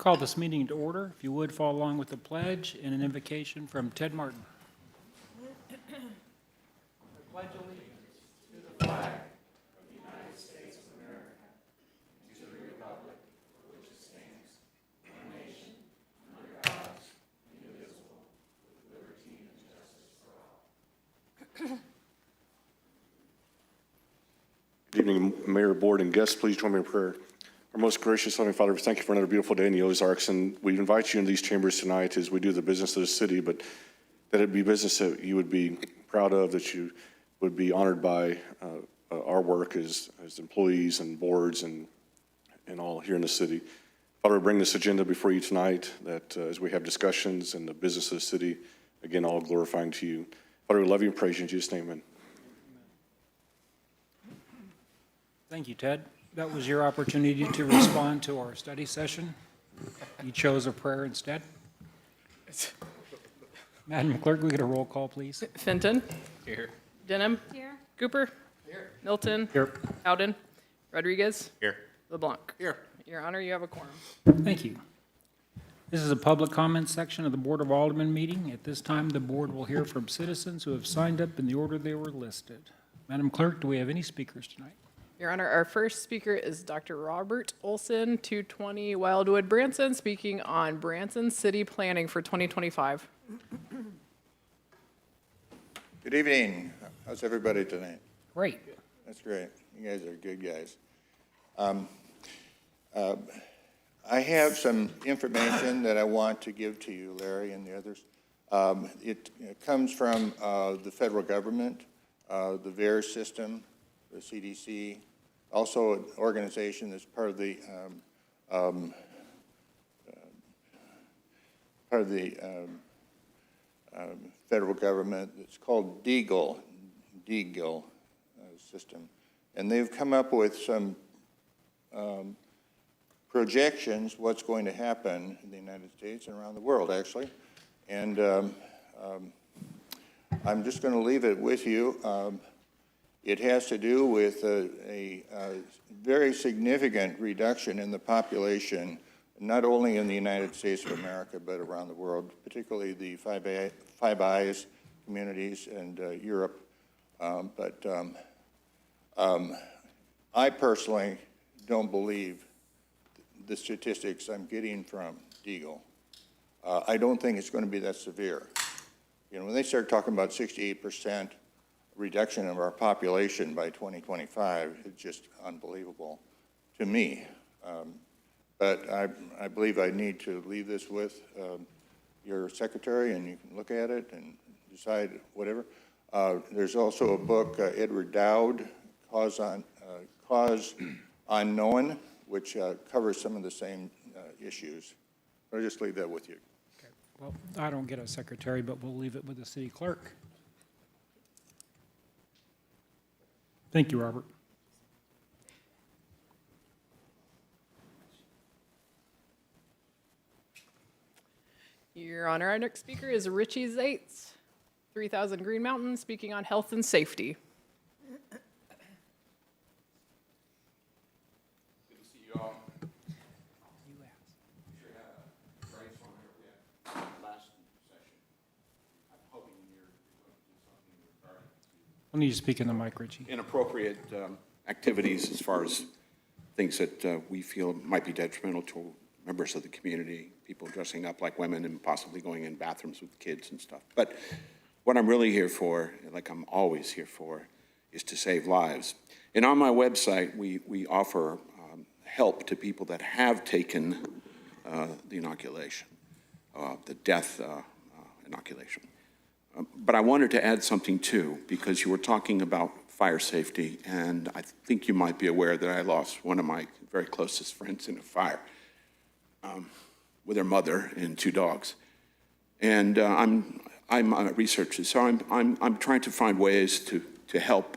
Call this meeting to order. If you would, follow along with the pledge and an invocation from Ted Martin. I pledge allegiance to the flag of the United States of America, and to the republic for which it stands, one nation, under God, indivisible, with liberty and justice for all. Good evening, Mayor, Board, and guests. Please join me in prayer. Our most gracious Heavenly Father, we thank you for another beautiful day in the Ozarks, and we invite you in these chambers tonight as we do the business of the city, but that it be business that you would be proud of, that you would be honored by our work as employees and boards and all here in the city. Father, we bring this agenda before you tonight, that as we have discussions in the business of the city, again, all glorifying to you. Father, we love you and praise you in Jesus' name, amen. Thank you, Ted. That was your opportunity to respond to our study session. You chose a prayer instead. Madam Clerk, we get a roll call, please. Fenton. Here. Denham. Here. Cooper. Here. Milton. Here. Howden. Rodriguez. Here. LeBlanc. Here. Your Honor, you have a quorum. Thank you. This is a public comment section of the Board of Aldermen meeting. At this time, the board will hear from citizens who have signed up in the order they were listed. Madam Clerk, do we have any speakers tonight? Your Honor, our first speaker is Dr. Robert Olson, 220 Wildwood, Branson, speaking on Branson city planning for 2025. Good evening. How's everybody tonight? Great. That's great. You guys are good guys. I have some information that I want to give to you, Larry and the others. It comes from the federal government, the VAERS system, the CDC, also an organization that's part of the federal government. It's called DEAGLE system, and they've come up with some projections what's going to happen in the United States and around the world, actually. And I'm just going to leave it with you. It has to do with a very significant reduction in the population, not only in the United States of America, but around the world, particularly the Five Eyes communities and Europe. But I personally don't believe the statistics I'm getting from Deagle. I don't think it's going to be that severe. You know, when they start talking about 68% reduction of our population by 2025, it's just unbelievable to me. But I believe I need to leave this with your secretary, and you can look at it and decide whatever. There's also a book, Edward Dowd, Cause Unknown, which covers some of the same issues. I'll just leave that with you. Okay. Well, I don't get a secretary, but we'll leave it with the city clerk. Thank you, Robert. Your Honor, our next speaker is Richie Zaitz, 3000 Green Mountain, speaking on health and safety. Good to see you all. We should have Bryce on here. We had last session. I'm hoping you're going to do something regarding I'll need you to speak in the mic, Richie. inappropriate activities as far as things that we feel might be detrimental to members of the community, people dressing up like women and possibly going in bathrooms with kids and stuff. But what I'm really here for, like I'm always here for, is to save lives. And on my website, we offer help to people that have taken the inoculation, the death inoculation. But I wanted to add something too, because you were talking about fire safety, and I think you might be aware that I lost one of my very closest friends in a fire with her mother and 2 dogs. And I'm a researcher, so I'm trying to find ways to help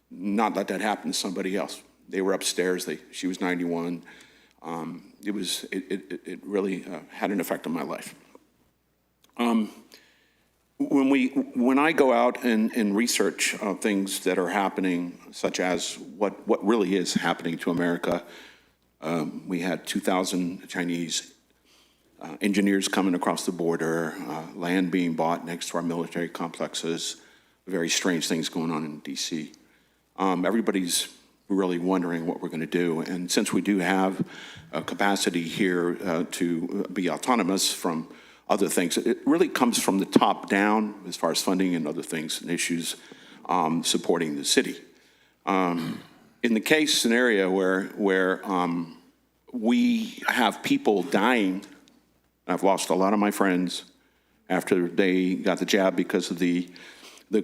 not let that happen to somebody else. They were upstairs. She was 91. It really had an effect on my life. When I go out and research things that are happening, such as what really is happening to America, we had 2,000 Chinese engineers coming across the border, land being bought next to our military complexes, very strange things going on in D.C. Everybody's really wondering what we're going to do. And since we do have capacity here to be autonomous from other things, it really comes from the top down as far as funding and other things and issues supporting the city. In the case scenario where we have people dying, I've lost a lot of my friends after they got the jab because of the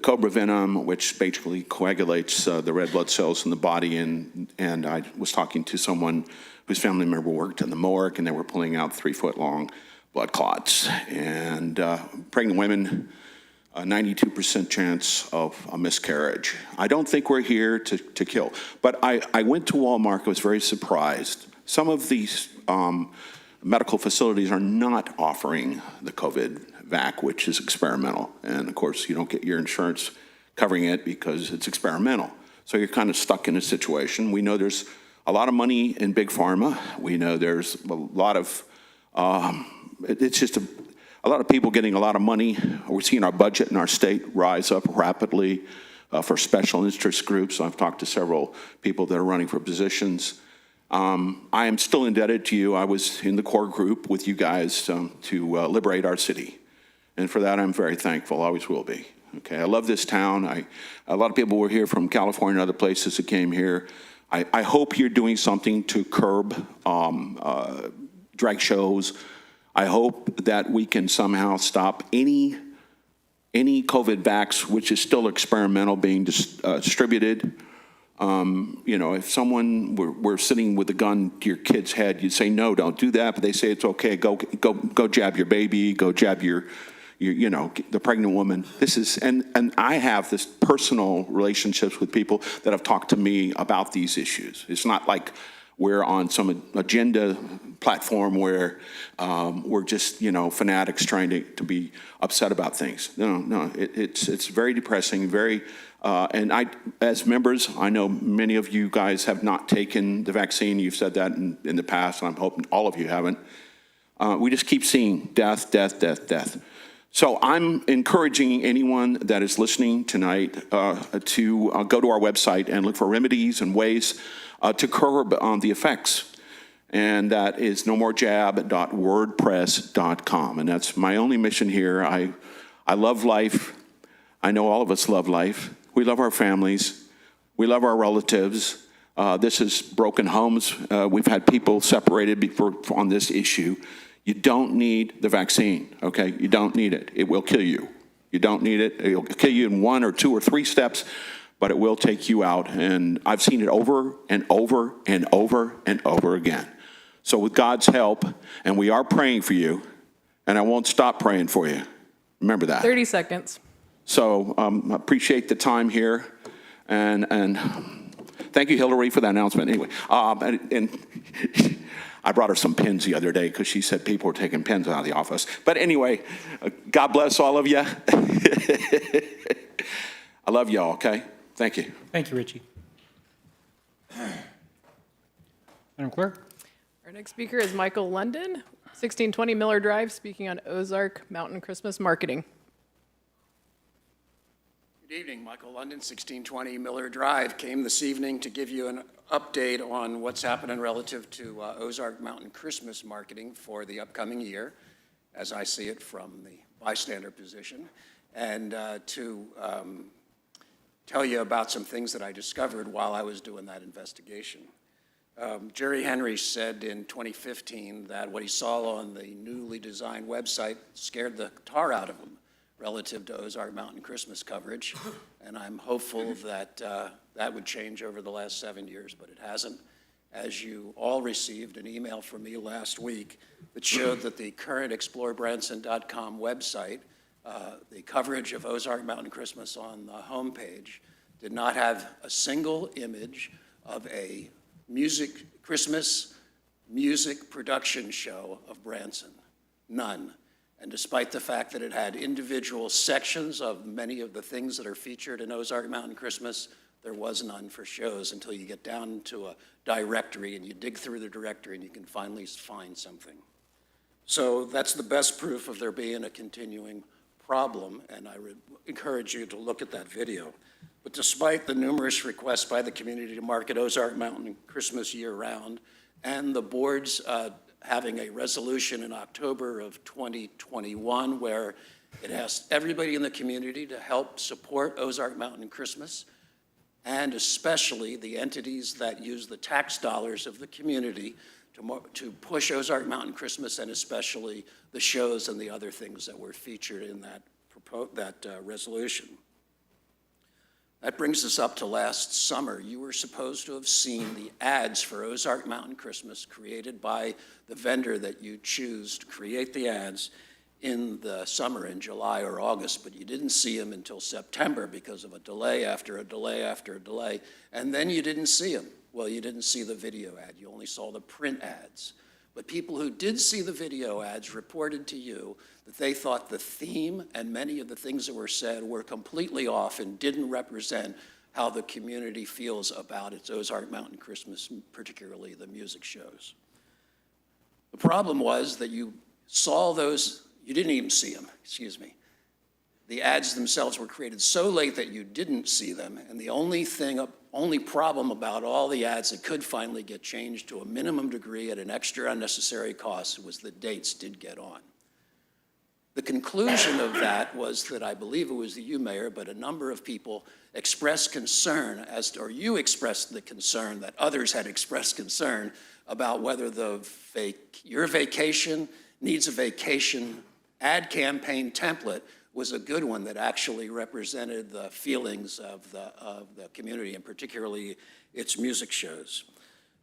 cobra venom, which basically coagulates the red blood cells in the body. And I was talking to someone whose family member worked in the morgue, and they were pulling out 3-foot-long blood clots. And pregnant women, a 92% chance of a miscarriage. I don't think we're here to kill. But I went to Walmart, I was very surprised. Some of these medical facilities are not offering the COVID vac, which is experimental. And of course, you don't get your insurance covering it because it's experimental. So you're kind of stuck in a situation. We know there's a lot of money in big pharma. We know there's a lot of, it's just a lot of people getting a lot of money. We're seeing our budget in our state rise up rapidly for special interest groups. I've talked to several people that are running for positions. I am still indebted to you. I was in the core group with you guys to liberate our city. And for that, I'm very thankful, always will be. Okay, I love this town. A lot of people were here from California and other places that came here. I hope you're doing something to curb drag shows. I hope that we can somehow stop any COVID vax, which is still experimental, being distributed. You know, if someone were sitting with a gun to your kid's head, you'd say, no, don't do that. But they say it's okay. Go jab your baby. Go jab your you know, the pregnant woman. This is, and I have this personal relationships with people that have talked to me about these issues. It's not like we're on some agenda platform where we're just, you know, fanatics trying to be upset about things. No, it's very depressing, very, and as members, I know many of you guys have not taken the vaccine. You've said that in the past, and I'm hoping all of you haven't. We just keep seeing death. So I'm encouraging anyone that is listening tonight to go to our website and look for remedies and ways to curb the effects. And that is nomorejab.wordpress.com. And that's my only mission here. I love life. I know all of us love life. We love our families. We love our relatives. This is broken homes. We've had people separated on this issue. You don't need the vaccine, okay? You don't need it. It will kill you. You don't need it. It'll kill you in 1 or 2 or 3 steps, but it will take you out. And I've seen it over and over and over and over again. So with God's help, and we are praying for you, and I won't stop praying for you. Remember that. 30 seconds. So I appreciate the time here, and thank you, Hillary, for that announcement. Anyway, and I brought her some pens the other day because she said people were taking pens out of the office. But anyway, God bless all of you. I love y'all, okay? Thank you. Thank you, Richie. Madam Clerk? Our next speaker is Michael London, 1620 Miller Drive, speaking on Ozark Mountain Christmas marketing. Good evening, Michael London, 1620 Miller Drive. Came this evening to give you an update on what's happening relative to Ozark Mountain Christmas marketing for the upcoming year, as I see it from the bystander position, and to tell you about some things that I discovered while I was doing that investigation. Jerry Henry said in 2015 that what he saw on the newly designed website scared the tar out of him relative to Ozark Mountain Christmas coverage, and I'm hopeful that that would change over the last 7 years, but it hasn't. As you all received an email from me last week that showed that the current explorebranson.com website, the coverage of Ozark Mountain Christmas on the homepage did not have a single image of a Christmas music production show of Branson. None. And despite the fact that it had individual sections of many of the things that are featured in Ozark Mountain Christmas, there was none for shows until you get down to a directory and you dig through the directory and you can finally find something. So that's the best proof of there being a continuing problem, and I would encourage you to look at that video. But despite the numerous requests by the community to market Ozark Mountain Christmas year-round, and the board's having a resolution in October of 2021 where it asked everybody in the community to help support Ozark Mountain Christmas, and especially the entities that use the tax dollars of the community to push Ozark Mountain Christmas, and especially the shows and the other things that were featured in that resolution. That brings us up to last summer. You were supposed to have seen the ads for Ozark Mountain Christmas created by the vendor that you choose to create the ads in the summer, in July or August, but you didn't see them until September because of a delay after a delay after a delay, and then you didn't see them. Well, you didn't see the video ad, you only saw the print ads. But people who did see the video ads reported to you that they thought the theme and many of the things that were said were completely off and didn't represent how the community feels about its Ozark Mountain Christmas, particularly the music shows. The problem was that you saw those, you didn't even see them, excuse me. The ads themselves were created so late that you didn't see them, and the only problem about all the ads that could finally get changed to a minimum degree at an extra unnecessary cost was the dates did get on. The conclusion of that was that, I believe it was you, Mayor, but a number of people expressed concern or you expressed the concern that others had expressed concern about whether your vacation needs a vacation ad campaign template was a good one that actually represented the feelings of the community, and particularly its music shows.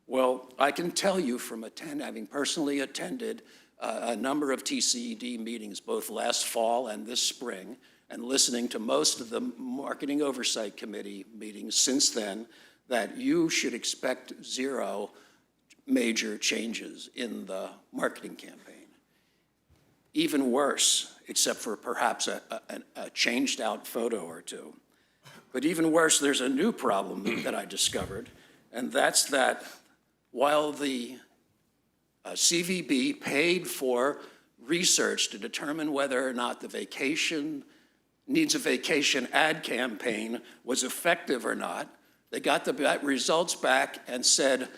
Well, I can tell you from having personally attended a number of TCED meetings, both last fall and this spring, and listening to most of the Marketing Oversight Committee meetings since then, that you should expect zero major changes in the marketing campaign. Even worse, except for perhaps a changed out photo or two. But even worse, there's a new problem that I discovered, and that's that while the CVB paid for research to determine whether or not the vacation needs a vacation ad campaign was effective or not, they got the results back and said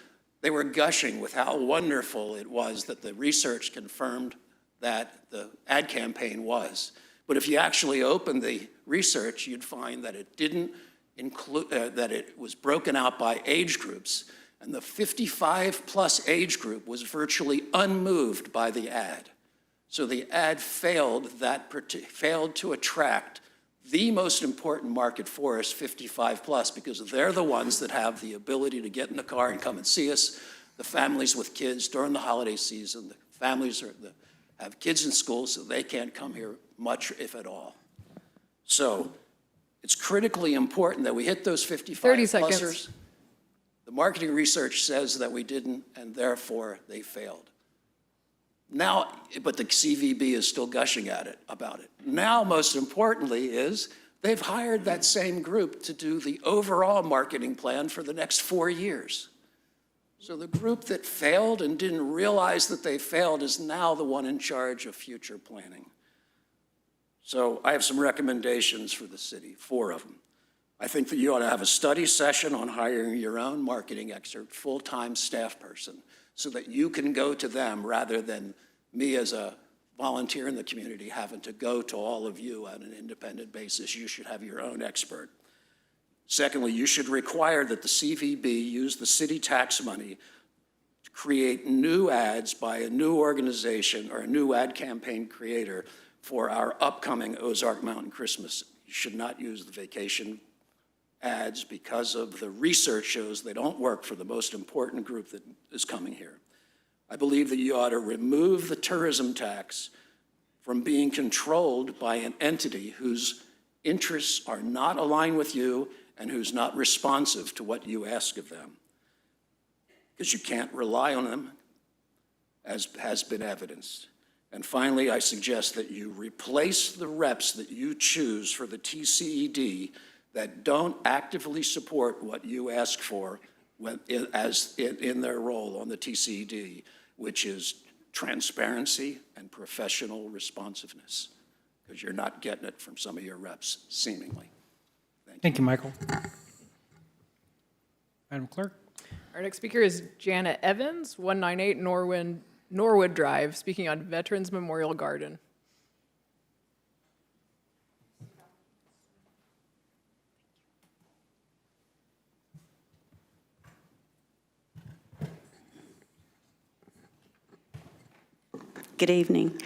they were gushing with how wonderful it was that the research confirmed that the ad campaign was. But if you actually opened the research, you'd find that it didn't include, that it was broken out by age groups, and the 55-plus age group was virtually unmoved by the ad. So the ad failed to attract the most important market for us, 55-plus, because they're the ones that have the ability to get in the car and come and see us, the families with kids during the holiday season, the families have kids in school, so they can't come here much, if at all. So it's critically important that we hit those 55-plussers. 30 seconds. The marketing research says that we didn't, and therefore they failed. Now, but the CVB is still gushing about it. Now, most importantly, is they've hired that same group to do the overall marketing plan for the next 4 years. So the group that failed and didn't realize that they failed is now the one in charge of future planning. So I have some recommendations for the city, 4 of them. I think that you ought to have a study session on hiring your own marketing expert, full-time staff person, so that you can go to them rather than me as a volunteer in the community having to go to all of you on an independent basis. You should have your own expert. Secondly, you should require that the CVB use the city tax money to create new ads by a new organization or a new ad campaign creator for our upcoming Ozark Mountain Christmas. You should not use the vacation ads because of the research shows they don't work for the most important group that is coming here. I believe that you ought to remove the tourism tax from being controlled by an entity whose interests are not aligned with you and who's not responsive to what you ask of them, because you can't rely on them, as has been evidenced. And finally, I suggest that you replace the reps that you choose for the TCED that don't actively support what you ask for in their role on the TCED, which is transparency and professional responsiveness, because you're not getting it from some of your reps, seemingly. Thank you, Michael. Madam Clerk? Our next speaker is Janet Evans, 198 Norwood Drive, speaking on Veterans Memorial Garden. Good evening.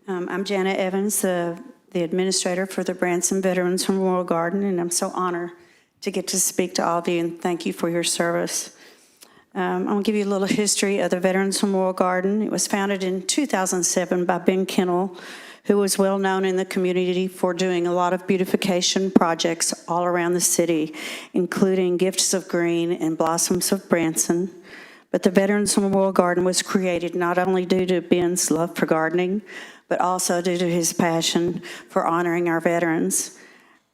I'm Janet Evans, the administrator for the Branson Veterans Memorial Garden, and I'm so honored to get to speak to all of you, and thank you for your service. I'm going to give you a little history of the Veterans Memorial Garden. It was founded in 2007 by Ben Kennel, who was well known in the community for doing a lot of beautification projects all around the city, including Gifts of Green and Blossoms of Branson. But the Veterans Memorial Garden was created not only due to Ben's love for gardening, but also due to his passion for honoring our veterans.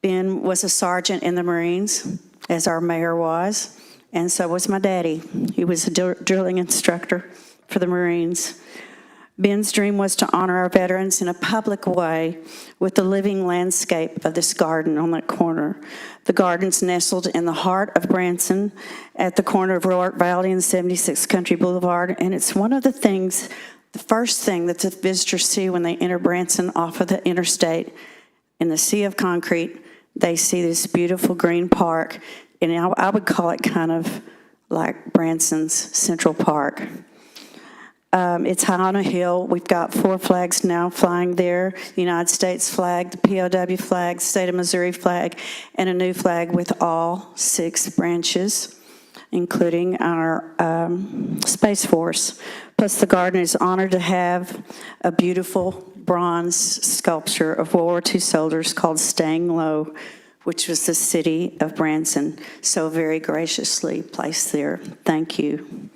Ben was a sergeant in the Marines, as our mayor was, and so was my daddy. He was a drilling instructor for the Marines. Ben's dream was to honor our veterans in a public way with the living landscape of this garden on that corner. The garden's nestled in the heart of Branson at the corner of Roark Valley and 76 Country Boulevard, and it's one of the things, the first thing that the visitors see when they enter Branson off of the interstate. In the sea of concrete, they see this beautiful green park, and I would call it kind of like Branson's Central Park. It's high on a hill. We've got 4 flags now flying there: the United States flag, the POW flag, state of Missouri flag, and a new flag with all 6 branches, including our Space Force. Plus, the garden is honored to have a beautiful bronze sculpture of World War II soldiers called Staying Low, which was the city of Branson, so very graciously placed there. Thank you.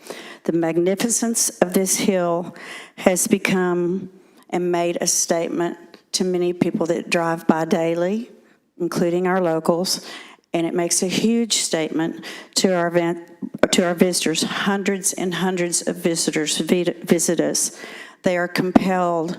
The magnificence of this hill has become and made a statement to many people that drive by daily, including our locals, and it makes a huge statement to our visitors. Hundreds and hundreds of visitors visit us. They are compelled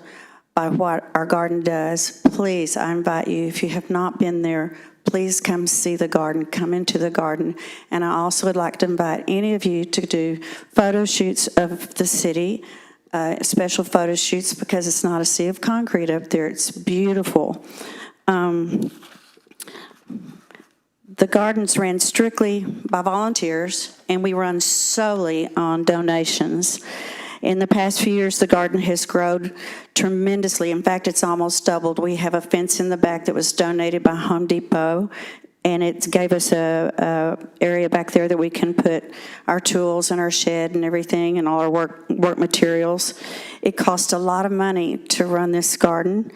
by what our garden does. Please, I invite you, if you have not been there, please come see the garden, come into the garden. And I also would like to invite any of you to do photo shoots of the city, special photo shoots, because it's not a sea of concrete up there. It's beautiful. The gardens ran strictly by volunteers, and we run solely on donations. In the past few years, the garden has grown tremendously. In fact, it's almost doubled. We have a fence in the back that was donated by Home Depot, and it gave us a area back there that we can put our tools and our shed and everything and all our work materials. It cost a lot of money to run this garden.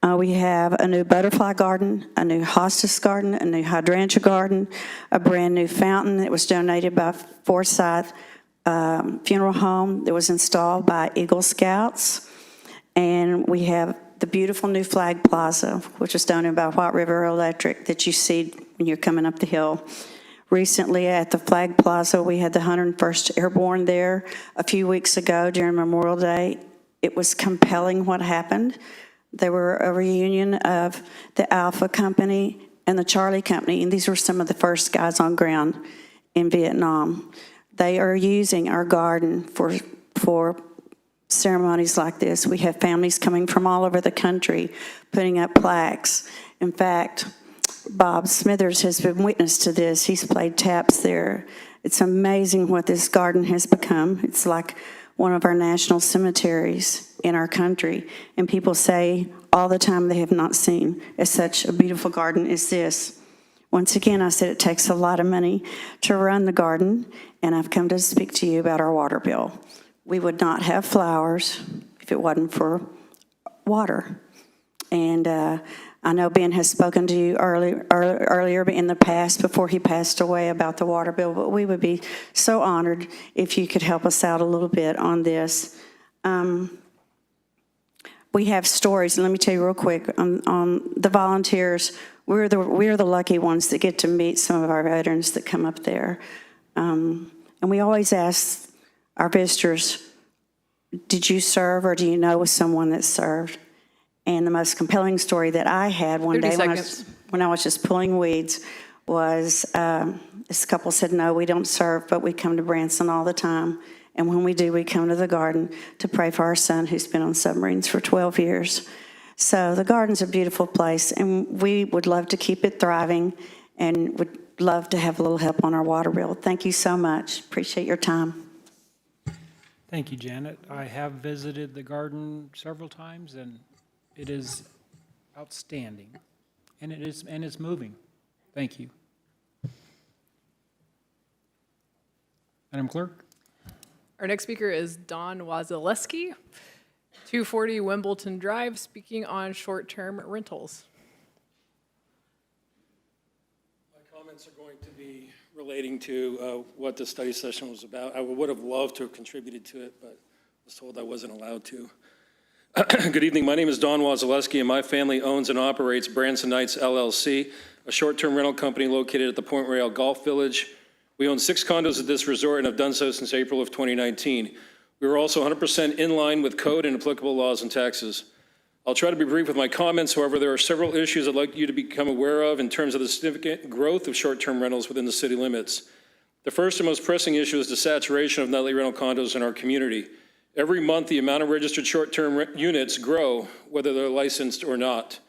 We have a new butterfly garden, a new hostas garden, a new hydrangea garden, a brand new fountain that was donated by Forsyth Funeral Home that was installed by Eagle Scouts. And we have the beautiful new Flag Plaza, which was donated by White River Electric, that you see when you're coming up the hill. Recently at the Flag Plaza, we had the 101st Airborne there a few weeks ago during Memorial Day. It was compelling what happened. They were a reunion of the Alpha Company and the Charlie Company, and these were some of the first guys on ground in Vietnam. They are using our garden for ceremonies like this. We have families coming from all over the country putting up plaques. In fact, Bob Smithers has been witness to this. He's played taps there. It's amazing what this garden has become. It's like one of our national cemeteries in our country. And people say all the time they have not seen as such a beautiful garden as this. Once again, I said it takes a lot of money to run the garden, and I've come to speak to you about our water bill. We would not have flowers if it wasn't for water. And I know Ben has spoken to you earlier in the past, before he passed away, about the water bill, but we would be so honored if you could help us out a little bit on this. We have stories, and let me tell you real quick, on the volunteers. We're the lucky ones that get to meet some of our veterans that come up there. And we always ask our visitors, did you serve or do you know someone that served? And the most compelling story that I had one 30 day seconds. when I was just pulling weeds was this couple said, no, we don't serve, but we come to Branson all the time. And when we do, we come to the garden to pray for our son who's been on submarines for 12 years. So the garden's a beautiful place, and we would love to keep it thriving and would love to have a little help on our water bill. Thank you so much. Appreciate your time. Thank you, Janet. I have visited the garden several times, and it is outstanding, and it's moving. Thank you. Madam Clerk? Our next speaker is Don Wazileski, 240 Wimbledon Drive, speaking on short-term rentals. My comments are going to be relating to what the study session was about. I would have loved to have contributed to it, but was told I wasn't allowed to. Good evening. My name is Don Wazileski, and my family owns and operates Branson Nights LLC, a short-term rental company located at the Point Royale Golf Village. We own 6 condos at this resort and have done so since April of 2019. We were also 100% in line with code and applicable laws and taxes. I'll try to be brief with my comments. However, there are several issues I'd like you to become aware of in terms of the significant growth of short-term rentals within the city limits. The first and most pressing issue is the saturation of nightly rental condos in our community. Every month, the amount of registered short-term units grow, whether they're licensed or not.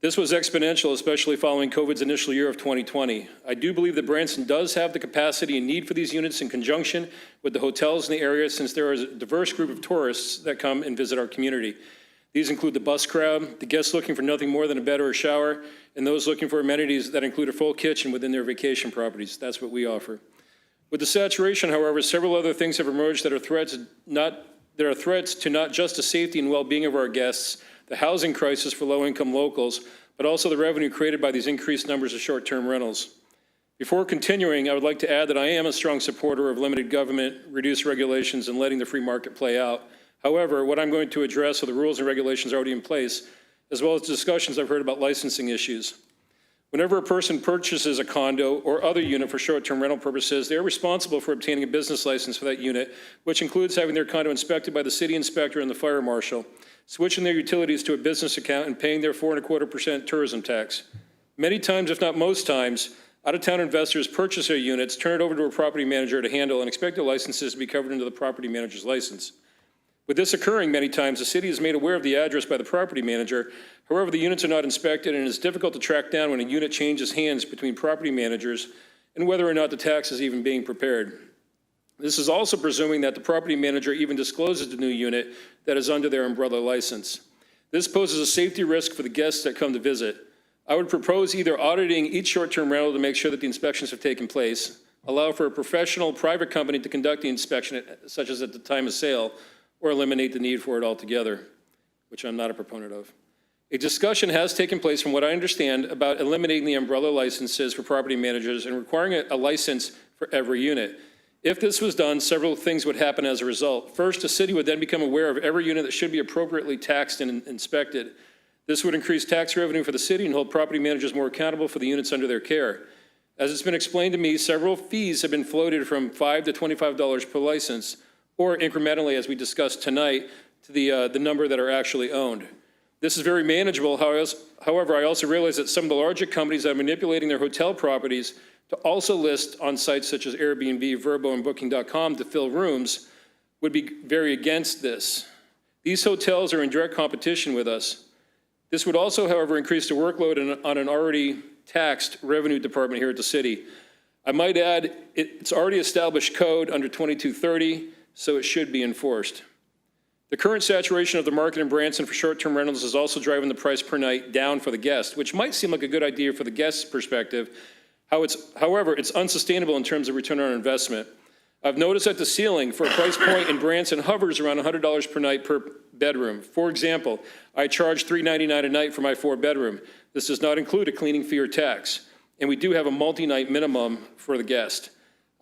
This was exponential, especially following COVID's initial year of 2020. I do believe that Branson does have the capacity and need for these units in conjunction with the hotels in the area, since there is a diverse group of tourists that come and visit our community. These include the bus crowd, the guests looking for nothing more than a bed or a shower, and those looking for amenities that include a full kitchen within their vacation properties. That's what we offer. With the saturation, however, several other things have emerged that are threats to not just the safety and well-being of our guests, the housing crisis for low-income locals, but also the revenue created by these increased numbers of short-term rentals. Before continuing, I would like to add that I am a strong supporter of limited government, reduced regulations, and letting the free market play out. However, what I'm going to address are the rules and regulations already in place, as well as discussions I've heard about licensing issues. Whenever a person purchases a condo or other unit for short-term rental purposes, they are responsible for obtaining a business license for that unit, which includes having their condo inspected by the city inspector and the fire marshal, switching their utilities to a business account, and paying their 4.25% tourism tax. Many times, if not most times, out-of-town investors purchase their units, turn it over to a property manager to handle, and expect their licenses to be covered under the property manager's license. With this occurring many times, the city is made aware of the address by the property manager. However, the units are not inspected, and it is difficult to track down when a unit changes hands between property managers and whether or not the tax is even being prepared. This is also presuming that the property manager even discloses the new unit that is under their umbrella license. This poses a safety risk for the guests that come to visit. I would propose either auditing each short-term rental to make sure that the inspections have taken place, allow for a professional private company to conduct the inspection, such as at the time of sale, or eliminate the need for it altogether, which I'm not a proponent of. A discussion has taken place, from what I understand, about eliminating the umbrella licenses for property managers and requiring a license for every unit. If this was done, several things would happen as a result. First, the city would then become aware of every unit that should be appropriately taxed and inspected. This would increase tax revenue for the city and hold property managers more accountable for the units under their care. As it's been explained to me, several fees have been floated from $5 to $25 per license, or incrementally, as we discussed tonight, to the number that are actually owned. This is very manageable. However, I also realize that some of the larger companies that are manipulating their hotel properties to also list on sites such as Airbnb, Vrbo, and Booking.com to fill rooms would be very against this. These hotels are in direct competition with us. This would also, however, increase the workload on an already taxed revenue department here at the city. I might add, it's already established code under 2230, so it should be enforced. The current saturation of the market in Branson for short-term rentals is also driving the price per night down for the guest, which might seem like a good idea for the guest's perspective. However, it's unsustainable in terms of return on investment. I've noticed that the ceiling for a price point in Branson hovers around $100 per night per bedroom. For example, I charge $399 a night for my 4-bedroom. This does not include a cleaning fee or tax, and we do have a multi-night minimum for the guest.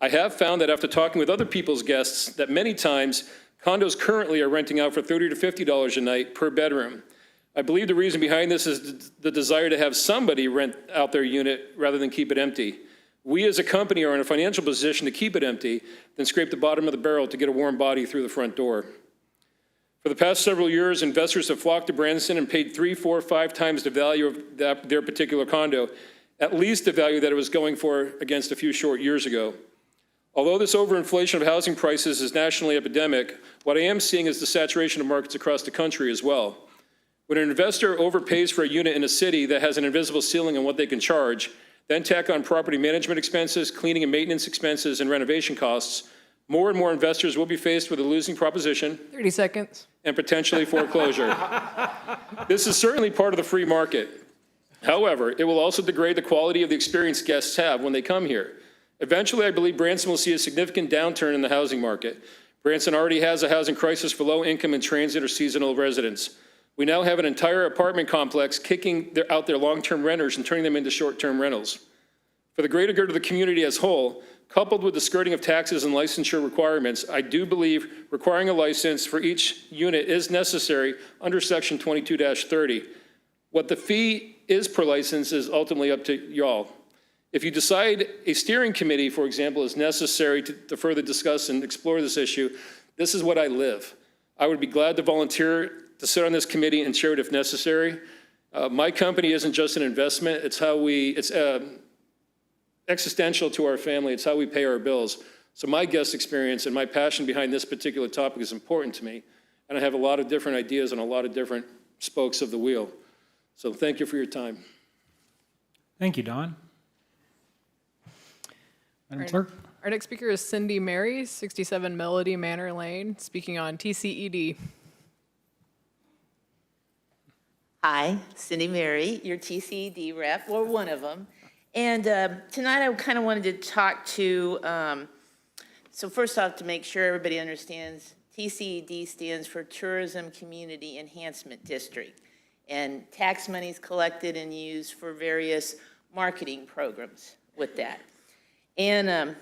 I have found that after talking with other people's guests that many times condos currently are renting out for $30 to $50 a night per bedroom. I believe the reason behind this is the desire to have somebody rent out their unit rather than keep it empty. We as a company are in a financial position to keep it empty, then scrape the bottom of the barrel to get a warm body through the front door. For the past several years, investors have flocked to Branson and paid 3, 4, 5 times the value of their particular condo, at least the value that it was going for against a few short years ago. Although this overinflation of housing prices is nationally epidemic, what I am seeing is the saturation of markets across the country as well. When an investor overpays for a unit in a city that has an invisible ceiling on what they can charge, then tack on property management expenses, cleaning and maintenance expenses, and renovation costs, more and more investors will be faced with a losing proposition 30 seconds. and potentially foreclosure. This is certainly part of the free market. However, it will also degrade the quality of the experience guests have when they come here. Eventually, I believe Branson will see a significant downturn in the housing market. Branson already has a housing crisis for low-income and transit or seasonal residents. We now have an entire apartment complex kicking out their long-term renters and turning them into short-term rentals. For the greater good of the community as a whole, coupled with the skirting of taxes and licensure requirements, I do believe requiring a license for each unit is necessary under Section 22-30. What the fee is per license is ultimately up to y'all. If you decide a steering committee, for example, is necessary to further discuss and explore this issue, this is what I live. I would be glad to volunteer to sit on this committee and chair it if necessary. My company isn't just an investment, it's existential to our family, it's how we pay our bills. So my guest experience and my passion behind this particular topic is important to me, and I have a lot of different ideas and a lot of different spokes of the wheel. So thank you for your time. Thank you, Don. Madam Clerk? Our next speaker is Cindy Mary, 67 Melody Manor Lane, speaking on TCED. Hi, Cindy Mary, your TCED rep, or one of them. And tonight I kind of wanted to talk to, so first off, to make sure everybody understands, TCED stands for Tourism Community Enhancement District. And tax money is collected and used for various marketing programs with that. And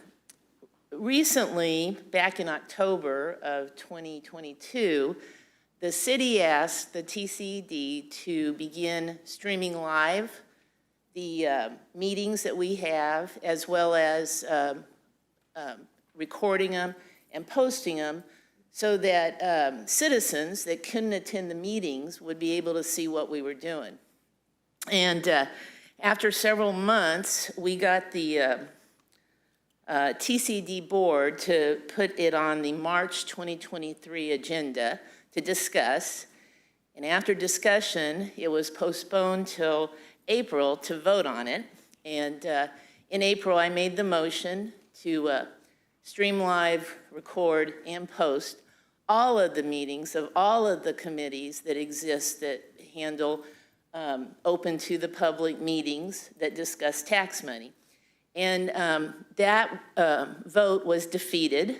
recently, back in October of 2022, the city asked the TCED to begin streaming live the meetings that we have, as well as recording them and posting them, so that citizens that couldn't attend the meetings would be able to see what we were doing. And after several months, we got the TCD board to put it on the March 2023 agenda to discuss. And after discussion, it was postponed till April to vote on it. And in April, I made the motion to stream live, record, and post all of the meetings of all of the committees that exist that handle open to the public meetings that discuss tax money. And that vote was defeated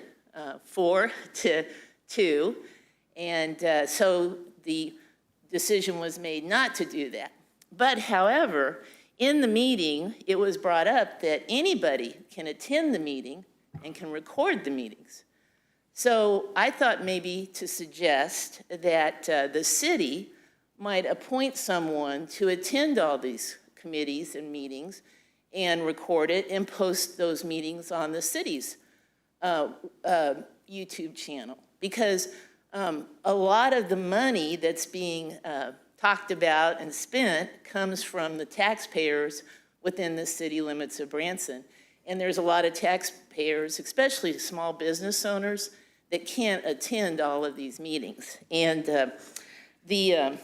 4-2. And so the decision was made not to do that. But however, in the meeting, it was brought up that anybody can attend the meeting and can record the meetings. So I thought maybe to suggest that the city might appoint someone to attend all these committees and meetings and record it and post those meetings on the city's YouTube channel. Because a lot of the money that's being talked about and spent comes from the taxpayers within the city limits of Branson. And there's a lot of taxpayers, especially small business owners, that can't attend all of these meetings. And the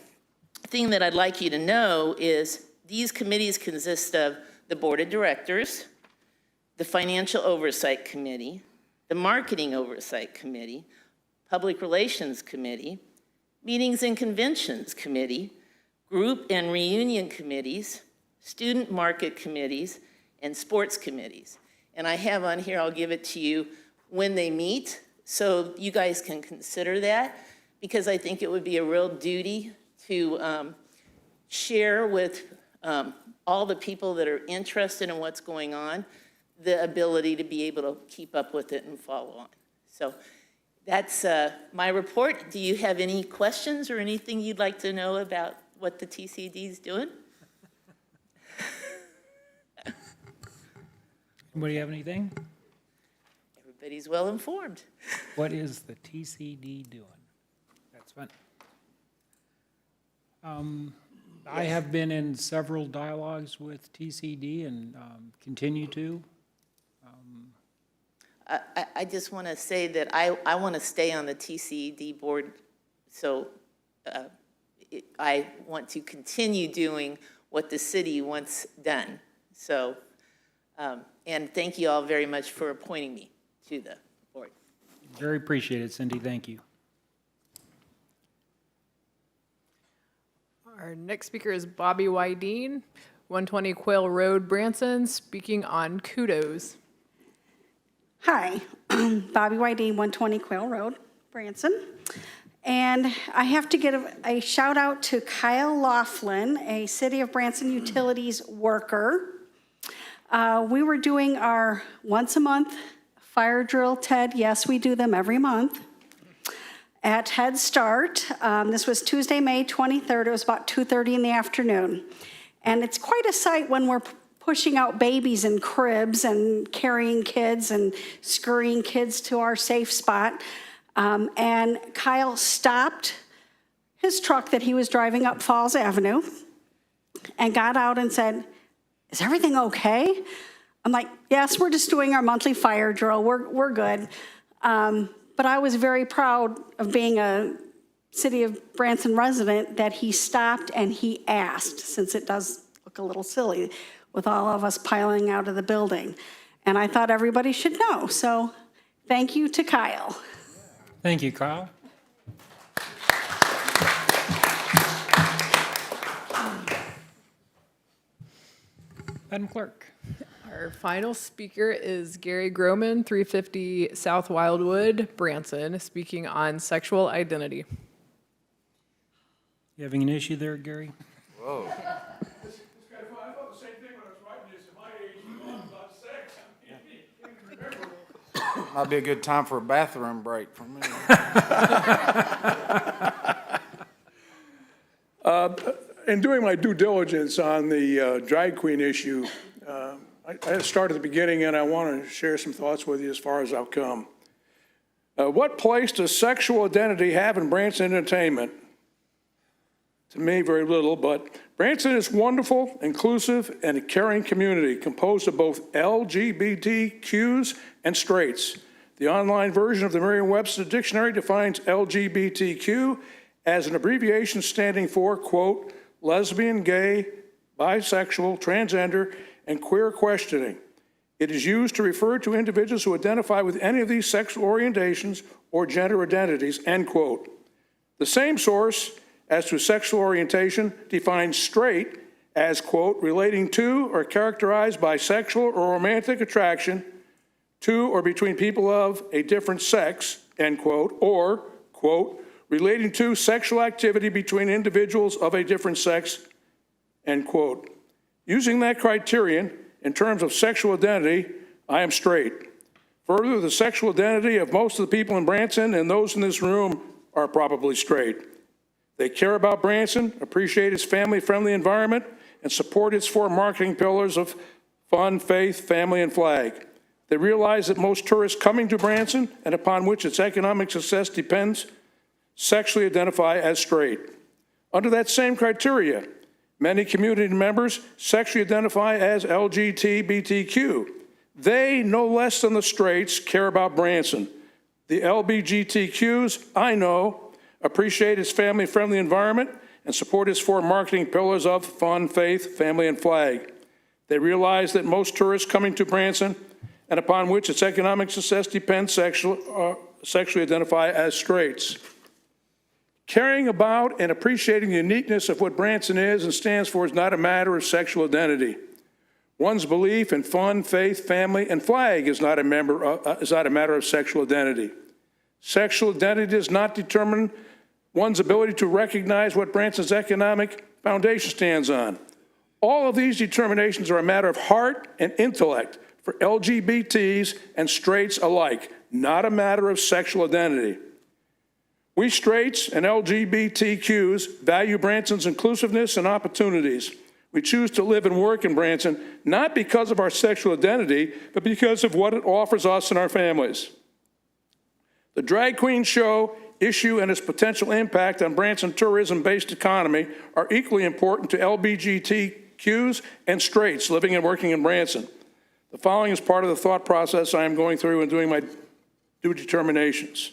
thing that I'd like you to know is these committees consist of the Board of Directors, the Financial Oversight Committee, the Marketing Oversight Committee, Public Relations Committee, Meetings and Conventions Committee, Group and Reunion Committees, Student Market Committees, and Sports Committees. And I have on here, I'll give it to you when they meet, so you guys can consider that, because I think it would be a real duty to share with all the people that are interested in what's going on, the ability to be able to keep up with it and follow on. So that's my report. Do you have any questions or anything you'd like to know about what the TCD is doing? Anybody have anything? Everybody's well informed. What is the TCD doing? That's That's fine. I have been in several dialogues with TCD and continue to. I just want to say that I want to stay on the TCED board, so I want to continue doing what the city wants done. So, and thank you all very much for appointing me to the board. Very appreciated, Cindy. Thank you. Our next speaker is Bobby Wydeen, 120 Quail Road, Branson, speaking on kudos. Hi, Bobby Wydeen, 120 Quail Road, Branson. And I have to give a shout out to Kyle Laughlin, a City of Branson Utilities worker. We were doing our once a month fire drill, Ted. Yes, we do them every month at Head Start. This was Tuesday, May 23rd. It was about 2:30 in the afternoon. And it's quite a sight when we're pushing out babies in cribs and carrying kids and scurrying kids to our safe spot. And Kyle stopped his truck that he was driving up Falls Avenue and got out and said, "Is everything okay?" I'm like, "Yes, we're just doing our monthly fire drill. We're good." But I was very proud of being a City of Branson resident that he stopped and he asked, since it does look a little silly with all of us piling out of the building. And I thought everybody should know. So thank you to Kyle. Thank you, Kyle. Madam Clerk. Our final speaker is Gary Groman, 350 South Wildwood, Branson, speaking on sexual identity. You having an issue there, Gary? Whoa. I thought the same thing when I was writing this. At my age, you know, about sex. Might be a good time for a bathroom break for me. In doing my due diligence on the drag queen issue, I started at the beginning, and I want to share some thoughts with you as far as I'll come. What place does sexual identity have in Branson entertainment? To me, very little, but Branson is wonderful, inclusive, and a caring community composed of both LGBTQs and straights. The online version of the Merriam-Webster Dictionary defines LGBTQ as an abbreviation standing for, quote, lesbian, gay, bisexual, transgender, and queer questioning. It is used to refer to individuals who identify with any of these sexual orientations or gender identities, end quote. The same source as to sexual orientation defines straight as, quote, relating to or characterized by sexual or romantic attraction to or between people of a different sex, end quote, or, quote, relating to sexual activity between individuals of a different sex, end quote. Using that criterion in terms of sexual identity, I am straight. Further, the sexual identity of most of the people in Branson and those in this room are probably straight. They care about Branson, appreciate its family-friendly environment, and support its 4 marketing pillars of fun, faith, family, and flag. They realize that most tourists coming to Branson, and upon which its economic success depends, sexually identify as straight. Under that same criteria, many community members sexually identify as LGBTQ. They, no less than the straights, care about Branson. The LGBTQs, I know, appreciate its family-friendly environment and support its 4 marketing pillars of fun, faith, family, and flag. They realize that most tourists coming to Branson, and upon which its economic success depends, sexually identify as straights. Caring about and appreciating the uniqueness of what Branson is and stands for is not a matter of sexual identity. One's belief in fun, faith, family, and flag is not a matter of sexual identity. Sexual identity does not determine one's ability to recognize what Branson's economic foundation stands on. All of these determinations are a matter of heart and intellect for LGBTs and straights alike, not a matter of sexual identity. We straights and LGBTQs value Branson's inclusiveness and opportunities. We choose to live and work in Branson, not because of our sexual identity, but because of what it offers us and our families. The drag queen show issue and its potential impact on Branson tourism-based economy are equally important to LGBTQs and straights living and working in Branson. The following is part of the thought process I am going through in doing my due determinations.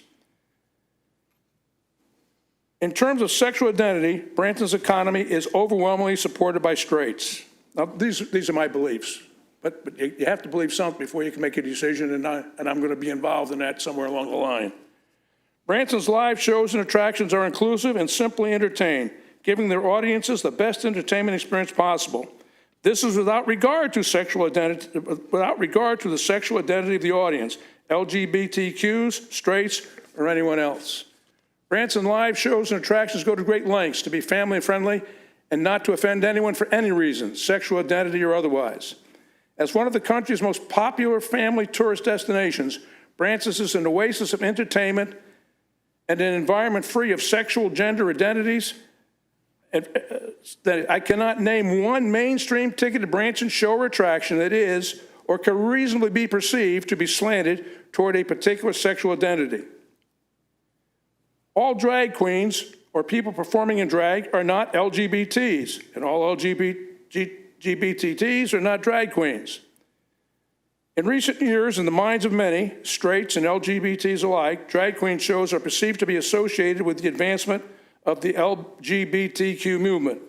In terms of sexual identity, Branson's economy is overwhelmingly supported by straights. Now, these are my beliefs, but you have to believe something before you can make a decision, and I'm going to be involved in that somewhere along the line. Branson's live shows and attractions are inclusive and simply entertain, giving their audiences the best entertainment experience possible. This is without regard to sexual identity, without regard to the sexual identity of the audience, LGBTQs, straights, or anyone else. Branson live shows and attractions go to great lengths to be family-friendly and not to offend anyone for any reason, sexual identity or otherwise. As one of the country's most popular family tourist destinations, Branson is an oasis of entertainment and an environment free of sexual gender identities. That I cannot name one mainstream ticketed Branson show or attraction that is or can reasonably be perceived to be slanted toward a particular sexual identity. All drag queens or people performing in drag are not LGBTs, and all LGBTs are not drag queens. In recent years, in the minds of many, straights and LGBTs alike, drag queen shows are perceived to be associated with the advancement of the LGBTQ movement.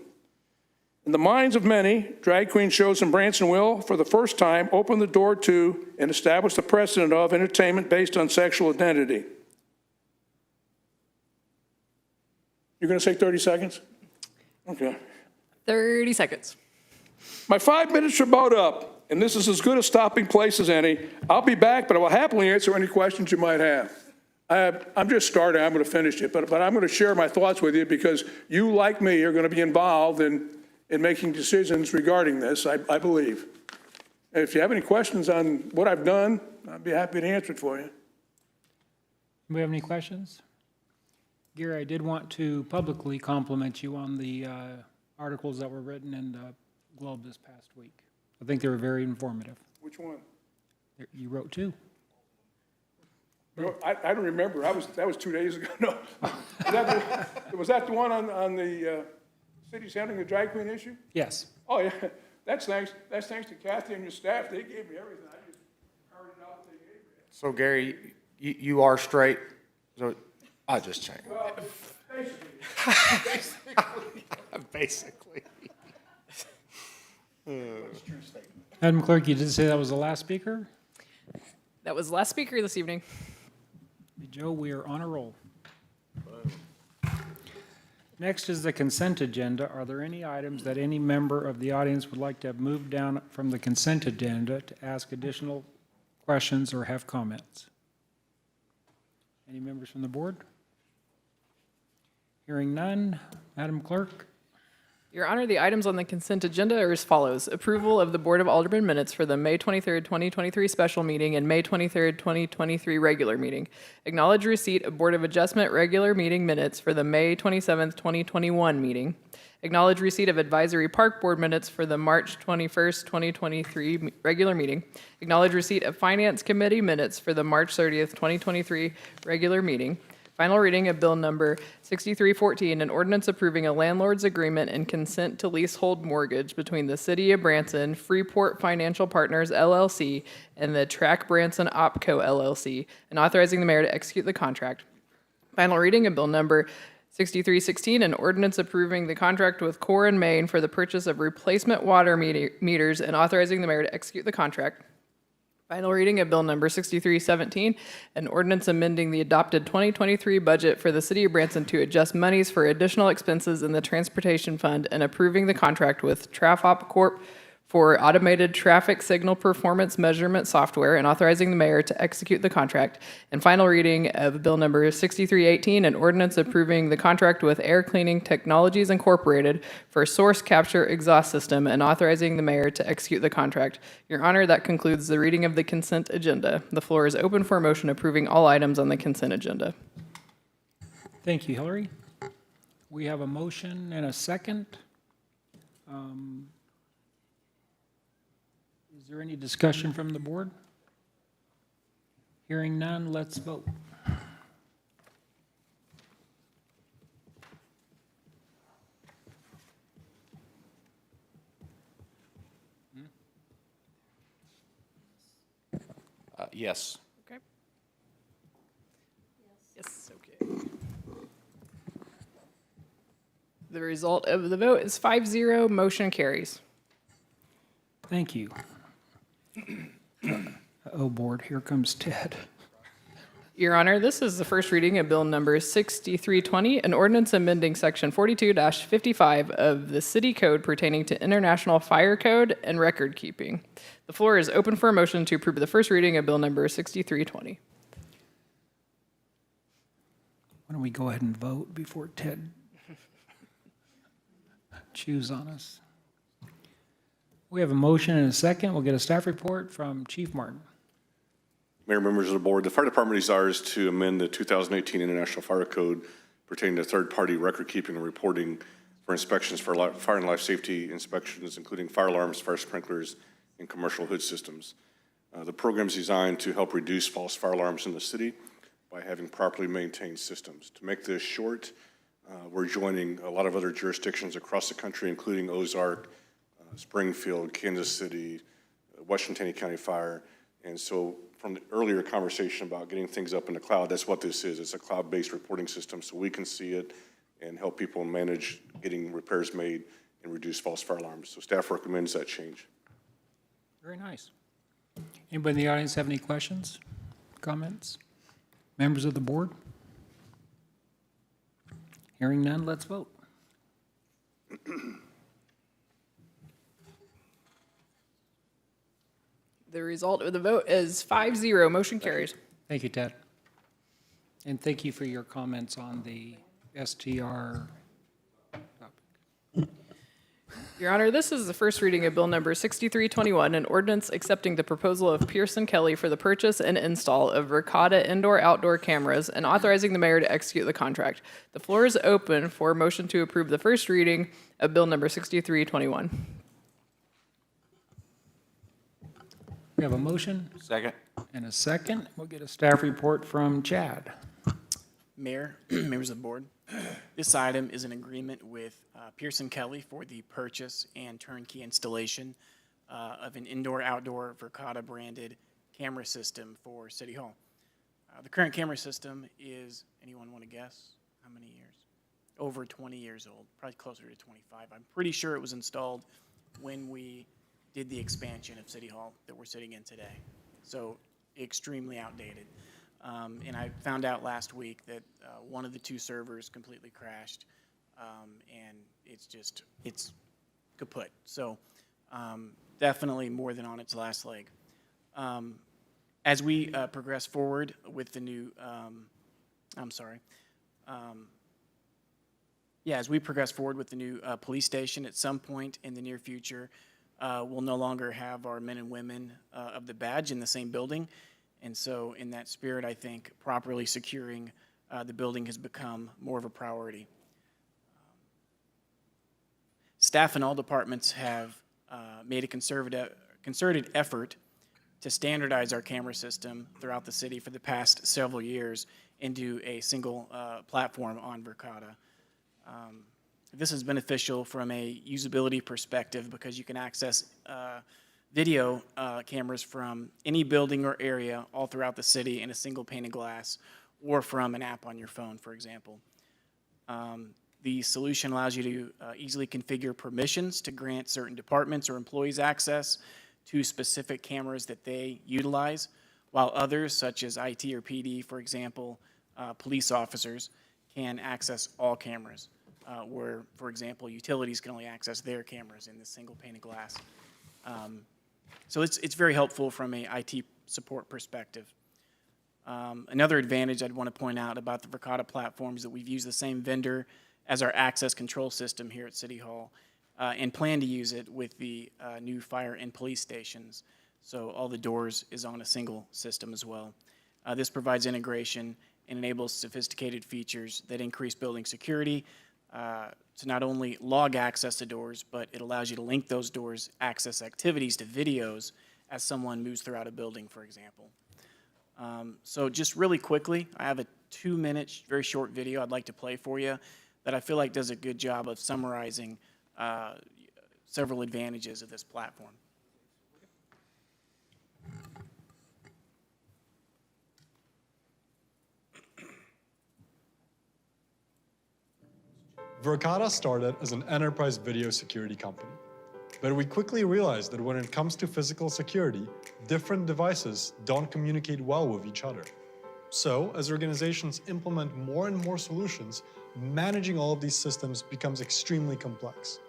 In the minds of many, drag queen shows in Branson will, for the first time, open the door to and establish the precedent of entertainment based on sexual identity. You're going to say 30 seconds? Okay. 30 seconds. My 5 minutes are about up, and this is as good a stopping place as any. I'll be back, but I will happily answer any questions you might have. I'm just starting. I'm going to finish it, but I'm going to share my thoughts with you because you, like me, are going to be involved in making decisions regarding this, I believe. And if you have any questions on what I've done, I'd be happy to answer it for you. Do we have any questions? Gary, I did want to publicly compliment you on the articles that were written in the Globe this past week. I think they were very informative. Which one? You wrote two. I don't remember. That was 2 days ago. No. Was that the one on the city's handling the drag queen issue? Yes. Oh, yeah. That's thanks to Kathy and your staff. They gave me everything. I just carried it out what they gave me. So Gary, you are straight? So I'll just check. Well, Basically. Madam Clerk, you did say that was the last speaker? That was the last speaker this evening. Joe, we are on a roll. Next is the consent agenda. Are there any items that any member of the audience would like to have moved down from the consent agenda to ask additional questions or have comments? Any members from the board? Hearing none, Madam Clerk? Your Honor, the items on the consent agenda are as follows. Approval of the Board of Aldermen minutes for the May 23rd, 2023 special meeting and May 23rd, 2023 regular meeting. Acknowledge receipt of Board of Adjustment regular meeting minutes for the May 27th, 2021 meeting. Acknowledge receipt of Advisory Park Board minutes for the March 21st, 2023 regular meeting. Acknowledge receipt of Finance Committee minutes for the March 30th, 2023 regular meeting. Final reading of Bill Number 6314, an ordinance approving a landlord's agreement and consent to leasehold mortgage between the City of Branson, Freeport Financial Partners, LLC, and the Track Branson OpCo, LLC, and authorizing the mayor to execute the contract. Final reading of Bill Number 6316, an ordinance approving the contract with Core and Maine for the purchase of replacement water meters and authorizing the mayor to execute the contract. Final reading of Bill Number 6317, an ordinance amending the adopted 2023 budget for the City of Branson to adjust monies for additional expenses in the Transportation Fund and approving the contract with TrafOp Corp. For automated traffic signal performance measurement software and authorizing the mayor to execute the contract. And final reading of Bill Number 6318, an ordinance approving the contract with Air Cleaning Technologies Incorporated for source capture exhaust system and authorizing the mayor to execute the contract. Your Honor, that concludes the reading of the consent agenda. The floor is open for a motion approving all items on the consent agenda. Thank you, Hillary. We have a motion and a second. Is there any discussion from the board? Hearing none, let's vote. Yes. Okay. Yes, okay. The result of the vote is 5-0, motion carries. Thank you. Oh, board, here comes Ted. Your Honor, this is the first reading of Bill Number 6320, an ordinance amending Section 42-55 of the City Code pertaining to International Fire Code and record keeping. The floor is open for a motion to approve the first reading of Bill Number 6320. Why don't we go ahead and vote before Ted chews on us? We have a motion and a second. We'll get a staff report from Chief Martin. Mayor, members of the board, the fire department desires to amend the 2018 International Fire Code pertaining to third-party record keeping and reporting for inspections for fire and life safety inspections, including fire alarms, fire sprinklers, and commercial hood systems. The program is designed to help reduce false fire alarms in the city by having properly maintained systems. To make this short, we're joining a lot of other jurisdictions across the country, including Ozark, Springfield, Kansas City, Washington County Fire. And so from the earlier conversation about getting things up in the cloud, that's what this is. It's a cloud-based reporting system so we can see it and help people manage getting repairs made and reduce false fire alarms. So staff recommends that change. Very nice. Anybody in the audience have any questions, comments? Members of the board? Hearing none, let's vote. The result of the vote is 5-0, motion carries. Thank you, Ted. And thank you for your comments on the STR topic. Your Honor, this is the first reading of Bill Number 6321, an ordinance accepting the proposal of Pearson Kelly for the purchase and install of Verkada indoor-outdoor cameras and authorizing the mayor to execute the contract. The floor is open for a motion to approve the first reading of Bill Number 6321. We have a motion Second. and a second. We'll get a staff report from Chad. Mayor, members of the board, this item is an agreement with Pearson Kelly for the purchase and turnkey installation of an indoor-outdoor Verkada branded camera system for City Hall. The current camera system is, anyone want to guess how many years? Over 20 years old, probably closer to 25. I'm pretty sure it was installed when we did the expansion of City Hall that we're sitting in today. So extremely outdated. And I found out last week that one of the two servers completely crashed, and it's kaput. So definitely more than on its last leg. As we progress forward with the new, as we progress forward with the new police station at some point in the near future, we'll no longer have our men and women of the badge in the same building. And so in that spirit, I think properly securing the building has become more of a priority. Staff in all departments have made a concerted effort to standardize our camera system throughout the city for the past several years into a single platform on Verkada. This is beneficial from a usability perspective because you can access video cameras from any building or area all throughout the city in a single pane of glass or from an app on your phone, for example. The solution allows you to easily configure permissions to grant certain departments or employees access to specific cameras that they utilize, while others, such as IT or PD, for example, police officers, can access all cameras, where, for example, utilities can only access their cameras in this single pane of glass. So it's very helpful from a IT support perspective. Another advantage I'd want to point out about the Verkada platform is that we've used the same vendor as our access control system here at City Hall and plan to use it with the new fire and police stations. So all the doors is on a single system as well. This provides integration and enables sophisticated features that increase building security to not only log access to doors, but it allows you to link those doors' access activities to videos as someone moves throughout a building, for example. So just really quickly, I have a 2-minute, very short video I'd like to play for you that I feel like does a good job of summarizing several advantages of this platform. Verkada started as an enterprise video security company. But we quickly realized that when it comes to physical security, different devices don't communicate well with each other. So, as organizations implement more and more solutions, managing all of these systems becomes extremely complex.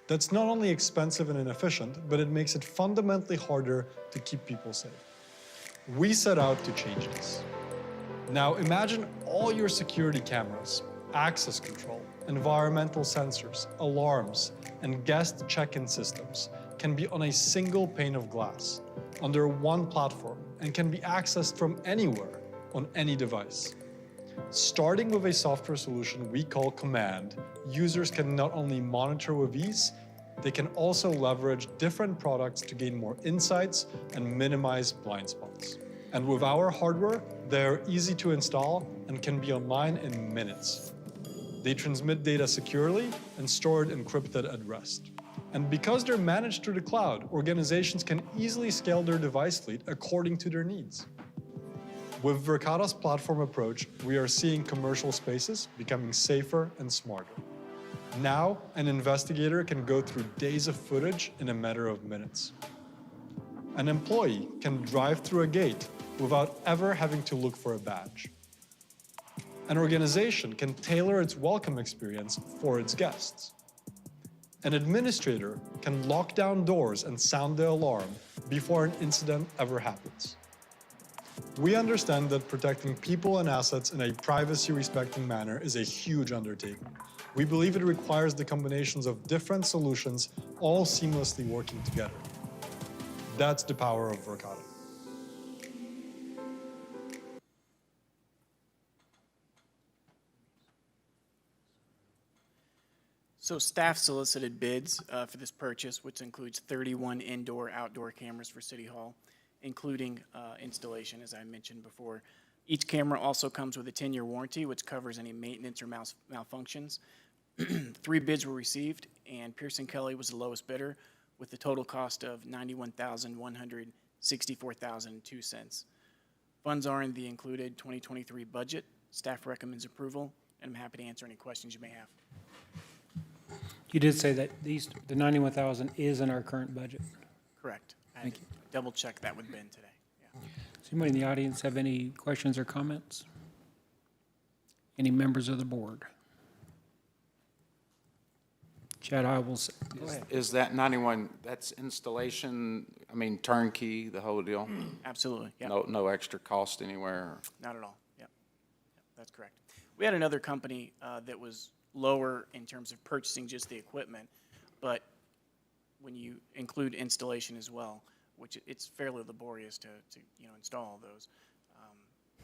That's not only expensive and inefficient, but it makes it fundamentally harder to keep people safe. We set out to change this. Now imagine all your security cameras, access control, environmental sensors, alarms, and guest check-in systems can be on a single pane of glass, under one platform, and can be accessed from anywhere, on any device. Starting with a software solution we call Command, users can not only monitor with ease, they can also leverage different products to gain more insights and minimize blind spots. And with our hardware, they're easy to install and can be online in minutes. They transmit data securely and store it encrypted at rest. And because they're managed through the cloud, organizations can easily scale their device fleet according to their needs. With Verkada's platform approach, we are seeing commercial spaces becoming safer and smarter. Now, an investigator can go through days of footage in a matter of minutes. An employee can drive through a gate without ever having to look for a badge. An organization can tailor its welcome experience for its guests. An administrator can lock down doors and sound the alarm before an incident ever happens. We understand that protecting people and assets in a privacy-respecting manner is a huge undertaking. We believe it requires the combinations of different solutions all seamlessly working together. That's the power of Verkada. So staff solicited bids for this purchase, which includes 31 indoor-outdoor cameras for City Hall, including installation, as I mentioned before. Each camera also comes with a 10-year warranty, which covers any maintenance or malfunctions. 3 bids were received, and Pearson Kelly was the lowest bidder, with the total cost of $91,164.02. Funds are in the included 2023 budget. Staff recommends approval, and I'm happy to answer any questions you may have. You did say that the 91,000 is in our current budget. Correct. I had to double-check that with Ben today. Yeah. Does anybody in the audience have any questions or comments? Any members of the board? Chad, I will say, go ahead. Is that 91, that's installation, I mean turnkey, the whole deal? Absolutely, yeah. No extra cost anywhere? Not at all, yeah. That's correct. We had another company that was lower in terms of purchasing just the equipment, but when you include installation as well, which it's fairly laborious to install all those,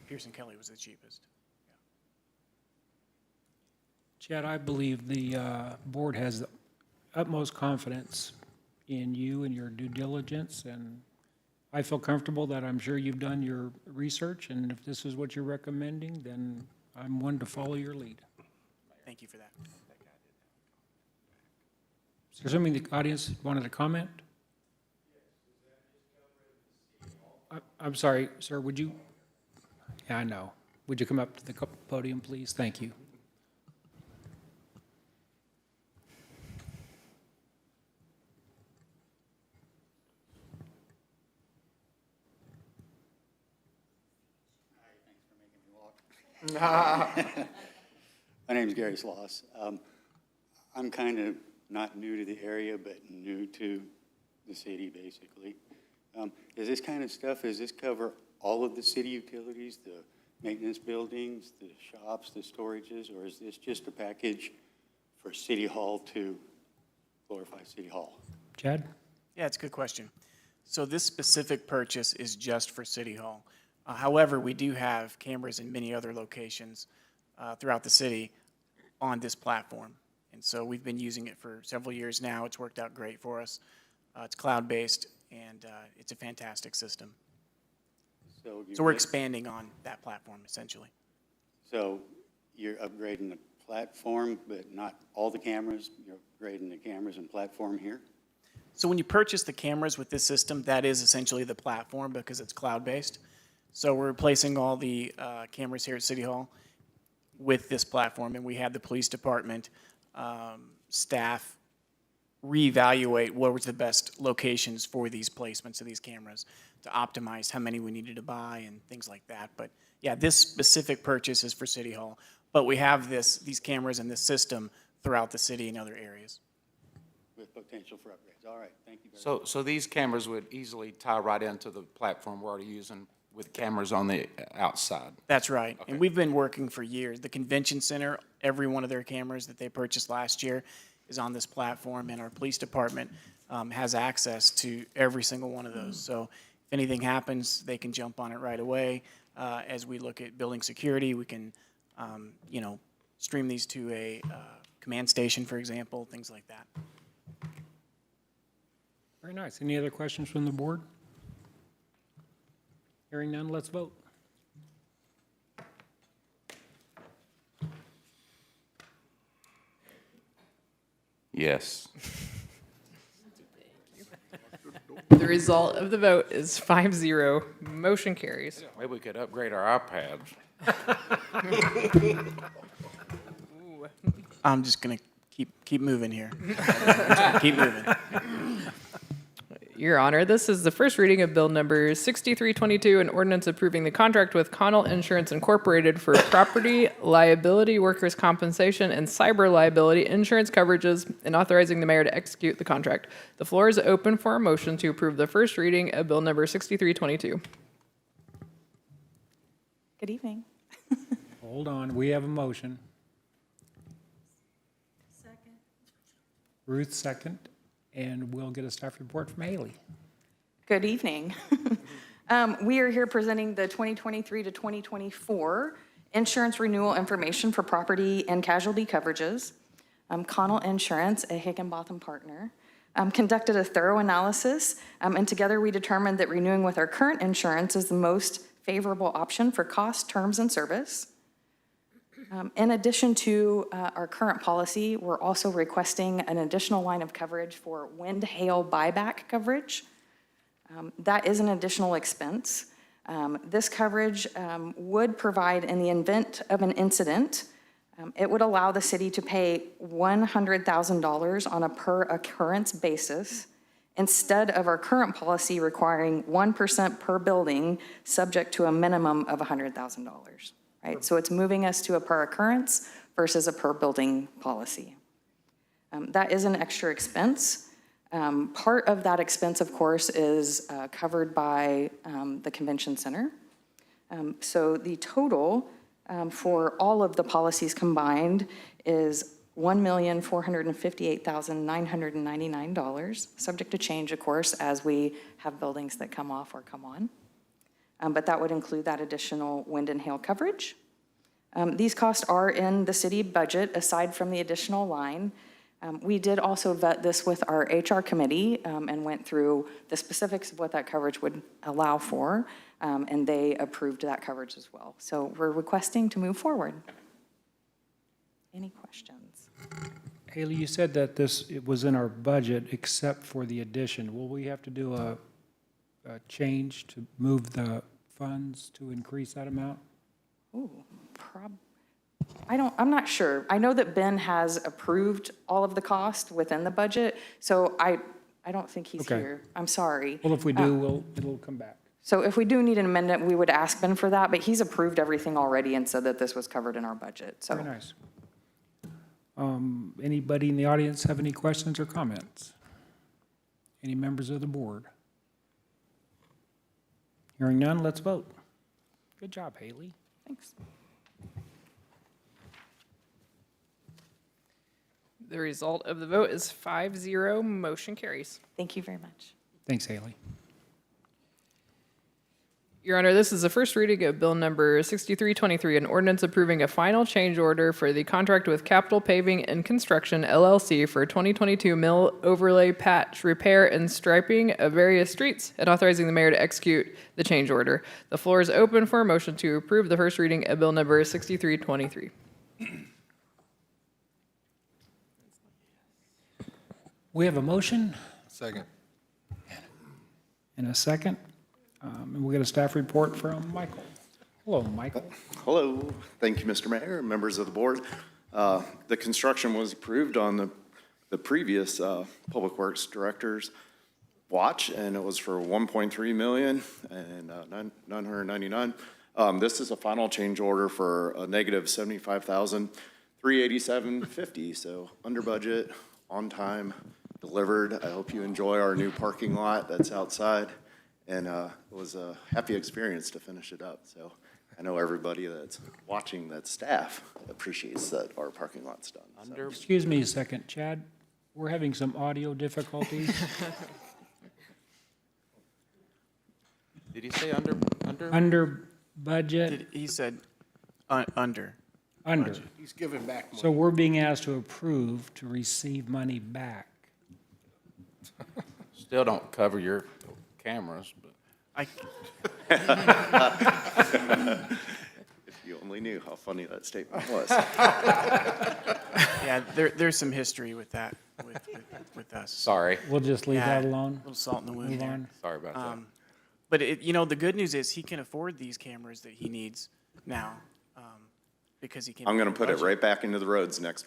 Pearson Kelly was the cheapest. Chad, I believe the board has the utmost confidence in you and your due diligence, and I feel comfortable that I'm sure you've done your research, and if this is what you're recommending, then I'm one to follow your lead. Thank you for that. Is there something the audience wanted to comment? I'm sorry, sir, would you? Yeah, I know. Would you come up to the podium, please? Thank you. My name is Gary Sloss. I'm kind of not new to the area, but new to the city, basically. Is this kind of stuff, does this cover all of the city utilities, the maintenance buildings, the shops, the storages, or is this just a package for City Hall to glorify City Hall? Chad? Yeah, it's a good question. So this specific purchase is just for City Hall. However, we do have cameras in many other locations throughout the city on this platform. And so we've been using it for several years now. It's worked out great for us. It's cloud-based, and it's a fantastic system. So we're expanding on that platform, essentially. So you're upgrading the platform, but not all the cameras? You're upgrading the cameras and platform here? So when you purchase the cameras with this system, that is essentially the platform because it's cloud-based. So we're replacing all the cameras here at City Hall with this platform, and we have the police department staff reevaluate what was the best locations for these placements of these cameras to optimize how many we needed to buy and things like that. But yeah, this specific purchase is for City Hall, but we have these cameras and this system throughout the city and other areas. With potential for upgrades. All right, thank you very much. So these cameras would easily tie right into the platform we're already using with cameras on the outside? That's right. And we've been working for years. The convention center, every one of their cameras that they purchased last year is on this platform, and our police department has access to every single one of those. So if anything happens, they can jump on it right away. As we look at building security, we can, stream these to a command station, for example, things like that. Very nice. Any other questions from the board? Hearing none, let's vote. Yes. The result of the vote is 5-0. Motion carries. Maybe we could upgrade our iPads. I'm just going to keep moving here. Keep moving. Your Honor, this is the first reading of Bill Number 6322, an ordinance approving the contract with Connell Insurance Incorporated for property, liability, workers' compensation, and cyber liability insurance coverages, and authorizing the mayor to execute the contract. The floor is open for a motion to approve the first reading of Bill Number 6322. Good evening. Hold on, we have a motion. Second. Ruth, second, and we'll get a staff report from Haley. Good evening. We are here presenting the 2023 to 2024 insurance renewal information for property and casualty coverages. Connell Insurance, a Higginbotham partner, conducted a thorough analysis, and together we determined that renewing with our current insurance is the most favorable option for cost, terms, and service. In addition to our current policy, we're also requesting an additional line of coverage for wind hail buyback coverage. That is an additional expense. This coverage would provide, in the event of an incident, it would allow the city to pay $100,000 on a per occurrence basis instead of our current policy requiring 1% per building, subject to a minimum of $100,000. Right, so it's moving us to a per occurrence versus a per building policy. That is an extra expense. Part of that expense, of course, is covered by the convention center. So the total for all of the policies combined is $1,458,999, subject to change, of course, as we have buildings that come off or come on. But that would include that additional wind and hail coverage. These costs are in the city budget, aside from the additional line. We did also vet this with our HR committee and went through the specifics of what that coverage would allow for, and they approved that coverage as well. So we're requesting to move forward. Any questions? Haley, you said that it was in our budget except for the addition. Will we have to do a change to move the funds to increase that amount? Ooh, I'm not sure. I know that Ben has approved all of the cost within the budget, so I don't think he's Okay. here. I'm sorry. Well, if we do, it'll come back. So if we do need an amendment, we would ask Ben for that, but he's approved everything already and said that this was covered in our budget, so. Very nice. Anybody in the audience have any questions or comments? Any members of the board? Hearing none, let's vote. Good job, Haley. Thanks. The result of the vote is 5-0. Motion carries. Thank you very much. Thanks, Haley. Your Honor, this is the first reading of Bill Number 6323, an ordinance approving a final change order for the contract with Capital Paving and Construction, LLC, for 2022 mill overlay patch repair and striping of various streets, and authorizing the mayor to execute the change order. The floor is open for a motion to approve the first reading of Bill Number 6323. We have a motion Second. and a second. And we'll get a staff report from Michael. Hello, Michael. Hello. Thank you, Mr. Mayor, and members of the board. The construction was approved on the previous Public Works Director's watch, and it was for $1.3 million and $999. This is a final change order for a negative $75,387.50, so under budget, on time, delivered. I hope you enjoy our new parking lot that's outside, and it was a happy experience to finish it up. So I know everybody that's watching, that staff, appreciates that our parking lot's done. So. Excuse me a second, Chad. We're having some audio difficulties. Did he say under? Under budget, He said under. under. He's giving back So we're being asked to approve to receive money back. Still don't cover your cameras, but. If you only knew how funny that statement was. Yeah, there's some history with that, with us. Sorry. We'll just leave that Yeah, alone. A little salt in the wound Move there. on. Sorry about that. But the good news is he can afford these cameras that he needs now, because he can. I'm gonna put it right back into the roads next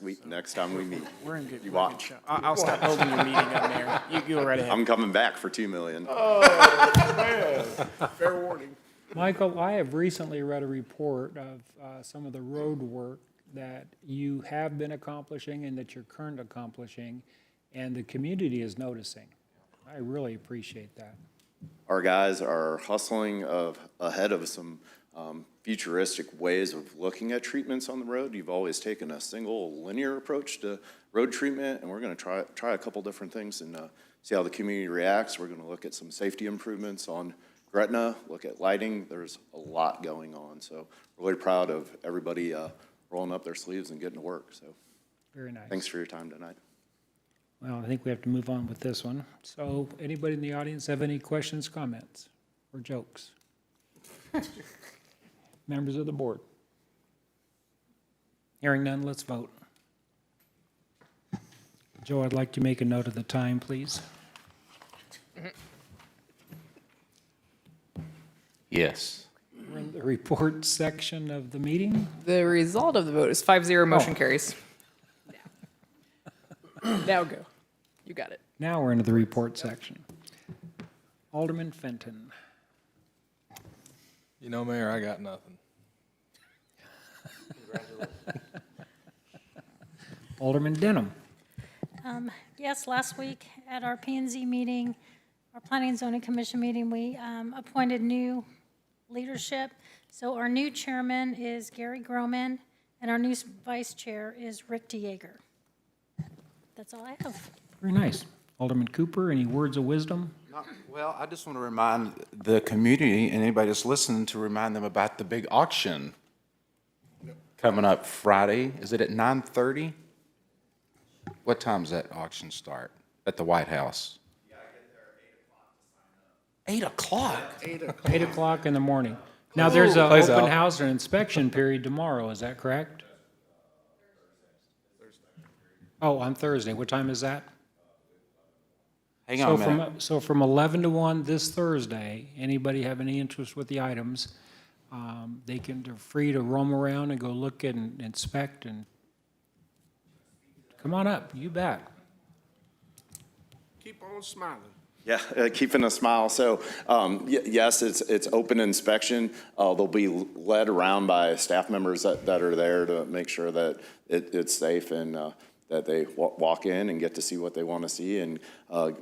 time we meet. We're in good. You we're in good watch. shape. I'll stop holding your meeting up there. You go right ahead. I'm coming back for $2 million. Fair warning. Michael, I have recently read a report of some of the road work that you have been accomplishing and that you're currently accomplishing, and the community is noticing. I really appreciate that. Our guys are hustling ahead of some futuristic ways of looking at treatments on the road. You've always taken a single linear approach to road treatment, and we're going to try a couple different things and see how the community reacts. We're going to look at some safety improvements on Gretna, look at lighting. There's a lot going on, so we're really proud of everybody rolling up their sleeves and getting to work. So, Very nice. thanks for your time tonight. Well, I think we have to move on with this one. So anybody in the audience have any questions, comments, or jokes? Members of the board? Hearing none, let's vote. Joe, I'd like to make a note of the time, please. Yes. We're in the report section of the meeting. The result of the vote is 5-0, motion carries. Now go. You got it. Now we're into the report section. Alderman Fenton. You know, Mayor, I got nothing. Alderman Denham. Yes, last week at our P&Z meeting, our Planning and Zoning Commission meeting, we appointed new leadership. So our new chairman is Gary Groman, and our new vice chair is Rick DeYager. That's all I have. Very nice. Alderman Cooper, any words of wisdom? Well, I just want to remind the community and anybody that's listening to remind them about the big auction coming up Friday. Is it at 9:30? What time does that auction start at the White House? 8 o'clock. 8 o'clock in the morning. Now, there's an open house and inspection period tomorrow, is that correct? Oh, on Thursday. What time is that? Hang on a minute. So from 11 to 1 this Thursday, anybody have any interest with the items, they're free to roam around and go look and inspect and come on up, you bet. Keep on smiling. Yeah, keeping a smile. So, yes, it's open inspection. They'll be led around by staff members that are there to make sure that it's safe and that they walk in and get to see what they want to see and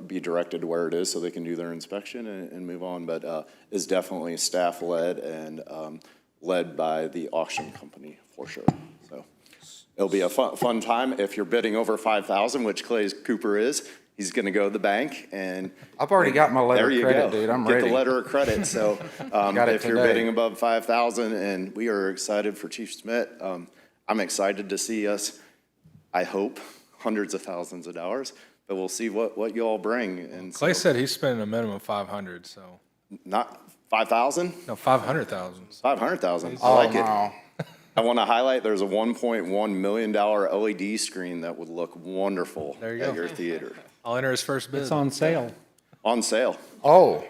be directed to where it is so they can do their inspection and move on. But it's definitely staff-led and led by the auction company for sure. So it'll be a fun time. If you're bidding over $5,000, which Clay Cooper is, he's going to go to the bank and I've already got my letter of credit, go. dude. I'm Get ready. the letter of credit. So if you're today. bidding above 5,000, and we are excited for Chief Schmidt, I'm excited to see us, I hope, hundreds of thousands of dollars, but we'll see what you all bring. And Clay so, said he's spending a minimum of 500, so. not 5,000? No, 500,000. 500,000. I Oh, like it. no. I want to highlight there's a $1.1 million LED screen that would look wonderful There you at go. your theater. I'll enter his first bid. It's on sale. On sale. Oh,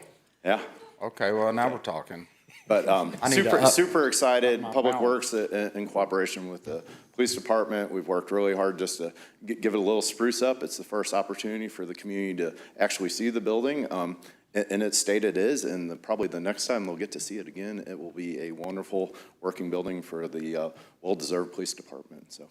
Yeah. okay. Well, now we're talking. But need to super excited. Public Works in cooperation with the Police department, we've worked really hard just to give it a little spruce up. It's the first opportunity for the community to actually see the building in its state it is, and probably the next time they'll get to see it again, it will be a wonderful working building for the well-deserved police department, so.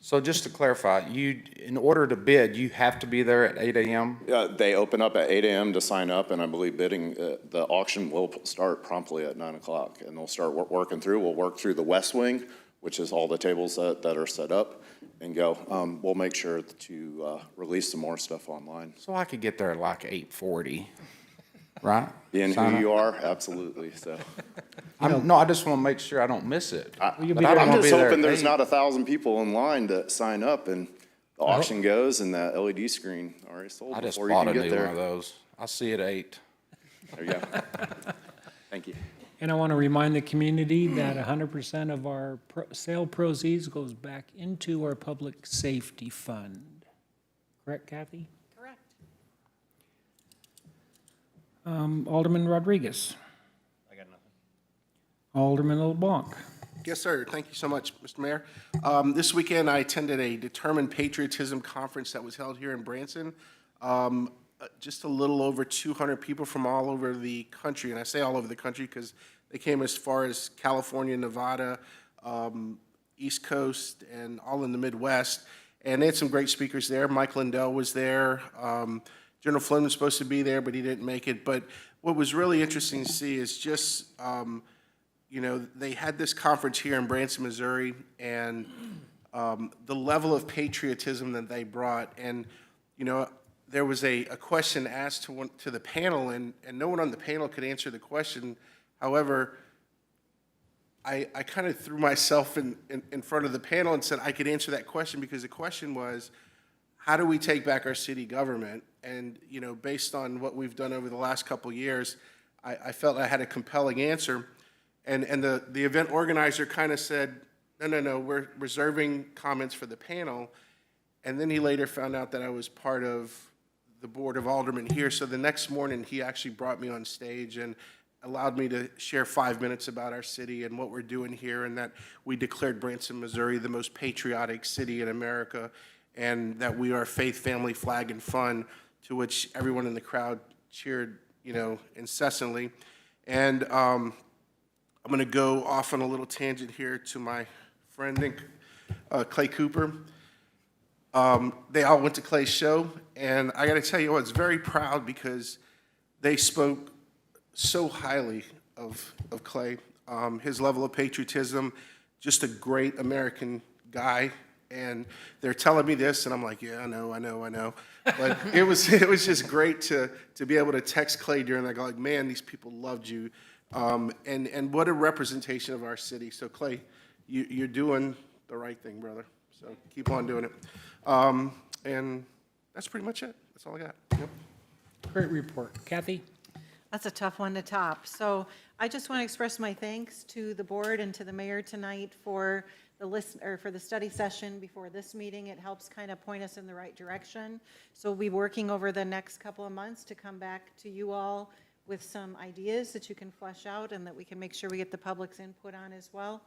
So just to clarify, in order to bid, you have to be there at 8 a.m.? Yeah, they open up at 8 a.m. to sign up, and I believe bidding, the auction will start promptly at 9 o'clock, and they'll start working through. We'll work through the west wing, which is all the tables that are set up, and go. We'll make sure to release some more stuff online. So I could get there at like 8:40, right? Being Sign who up? you are, absolutely, so. No, I just want to make sure I don't miss it. I'm But I don't wanna just be there hoping at there's 8. not 1,000 people in line to sign up, and the auction goes, and that LED screen already sold I just before you bought can a get new one there. of those. I'll see it at 8. There you go. Thank you. And I want to remind the community that 100% of our sale proceeds goes back into our public safety fund. Correct, Kathy? Correct. Alderman Rodriguez. I got nothing. Alderman LeBlanc. Yes, sir. Thank you so much, Mr. Mayor. This weekend, I attended a Determined Patriotism Conference that was held here in Branson. Just a little over 200 people from all over the country, and I say all over the country because they came as far as California, Nevada, East Coast, and all in the Midwest. And they had some great speakers there. Mike Lindell was there. General Flynn was supposed to be there, but he didn't make it. But what was really interesting to see is just, you know, they had this conference here in Branson, Missouri, and the level of patriotism that they brought. And, you know, there was a question asked to the panel, and no one on the panel could answer the question. However, I kind of threw myself in front of the panel and said I could answer that question, because the question was, how do we take back our city government? And, you know, based on what we've done over the last couple of years, I felt I had a compelling answer. And the event organizer kind of said, no, we're reserving comments for the panel. And then he later found out that I was part of the Board of Aldermen here. So the next morning, he actually brought me on stage and allowed me to share 5 minutes about our city and what we're doing here, and that we declared Branson, Missouri, the most patriotic city in America, and that we are faith, family, flag, and fun, to which everyone in the crowd cheered, you know, incessantly. And I'm going to go off on a little tangent here to my friend Clay Cooper. They all went to Clay's show, and I got to tell you, I was very proud because they spoke so highly of Clay, his level of patriotism, just a great American guy. And they're telling me this, and I'm like, yeah, I know. But it was just great to be able to text Clay during that. Like, man, these people loved you, and what a representation of our city. So Clay, you're doing the right thing, brother. So keep on doing it. And that's pretty much it. That's all I got. Yep. Great report. Kathy? That's a tough one to top. So I just want to express my thanks to the board and to the mayor tonight for the study session before this meeting. It helps kind of point us in the right direction. So we'll be working over the next couple of months to come back to you all with some ideas that you can flesh out and that we can make sure we get the public's input on as well.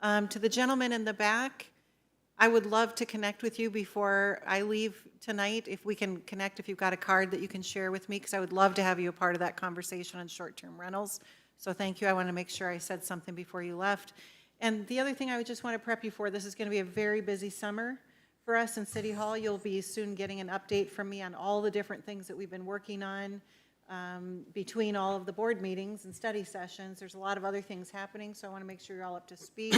To the gentleman in the back, I would love to connect with you before I leave tonight. If we can connect, if you've got a card that you can share with me, because I would love to have you a part of that conversation on short-term rentals. So thank you. I want to make sure I said something before you left. And the other thing I would just want to prep you for, this is going to be a very busy summer for us in City Hall. You'll be soon getting an update from me on all the different things that we've been working on between all of the board meetings and study sessions. There's a lot of other things happening, so I want to make sure you're all up to speed.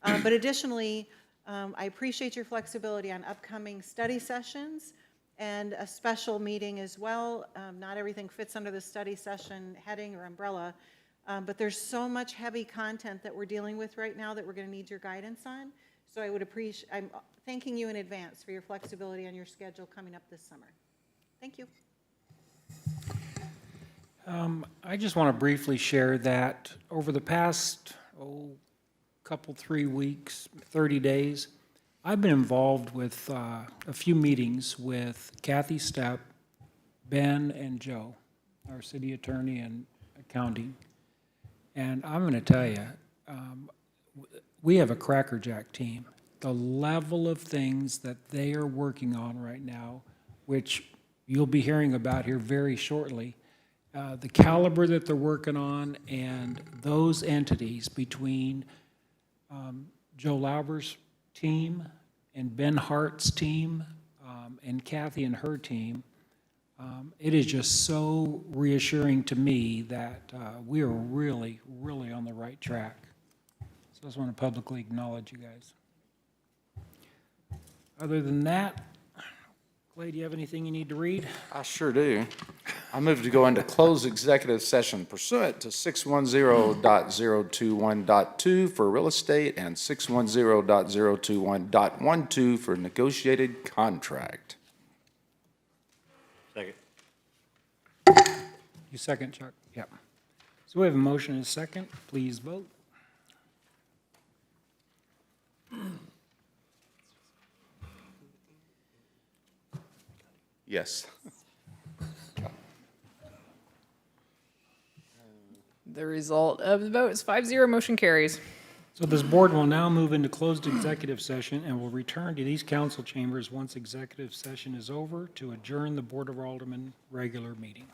But additionally, I appreciate your flexibility on upcoming study sessions and a special meeting as well. Not everything fits under the study session heading or umbrella, but there's so much heavy content that we're dealing with right now that we're going to need your guidance on. So I would appreciate, I'm thanking you in advance for your flexibility on your schedule coming up this summer. Thank you. I just want to briefly share that over the past, couple, 3 weeks, 30 days, I've been involved with a few meetings with Kathy Stepp, Ben, and Joe, our city attorney and accounting. And I'm going to tell you, we have a crackerjack team. the level of things that they are working on right now, which you'll be hearing about here very shortly, the caliber that they're working on and those entities between Joe Lauber's team and Ben Hart's team and Kathy and her team, it is just so reassuring to me that we are really, really on the right track. So I just want to publicly acknowledge you guys. Other than that, Clay, do you have anything you need to read? I sure do. I move to go into closed executive session pursuant to 610.021.2 for real estate and 610.021.12 for negotiated contract. Second. You second, Chuck? Yep. So we have a motion and a second. Please vote. Yes. The result of the vote is 5-0, motion carries. So this board will now move into closed executive session and will return to these council chambers once executive session is over to adjourn the Board of Aldermen regular meeting.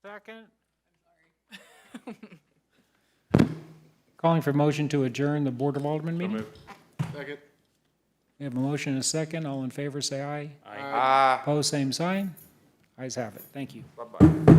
Second. Calling for motion to adjourn the Board of Aldermen meeting. Second. We have a motion and a second. All in favor, say aye. Aye. Opposed, same sign. Ayes have it. Thank you. Bye-bye.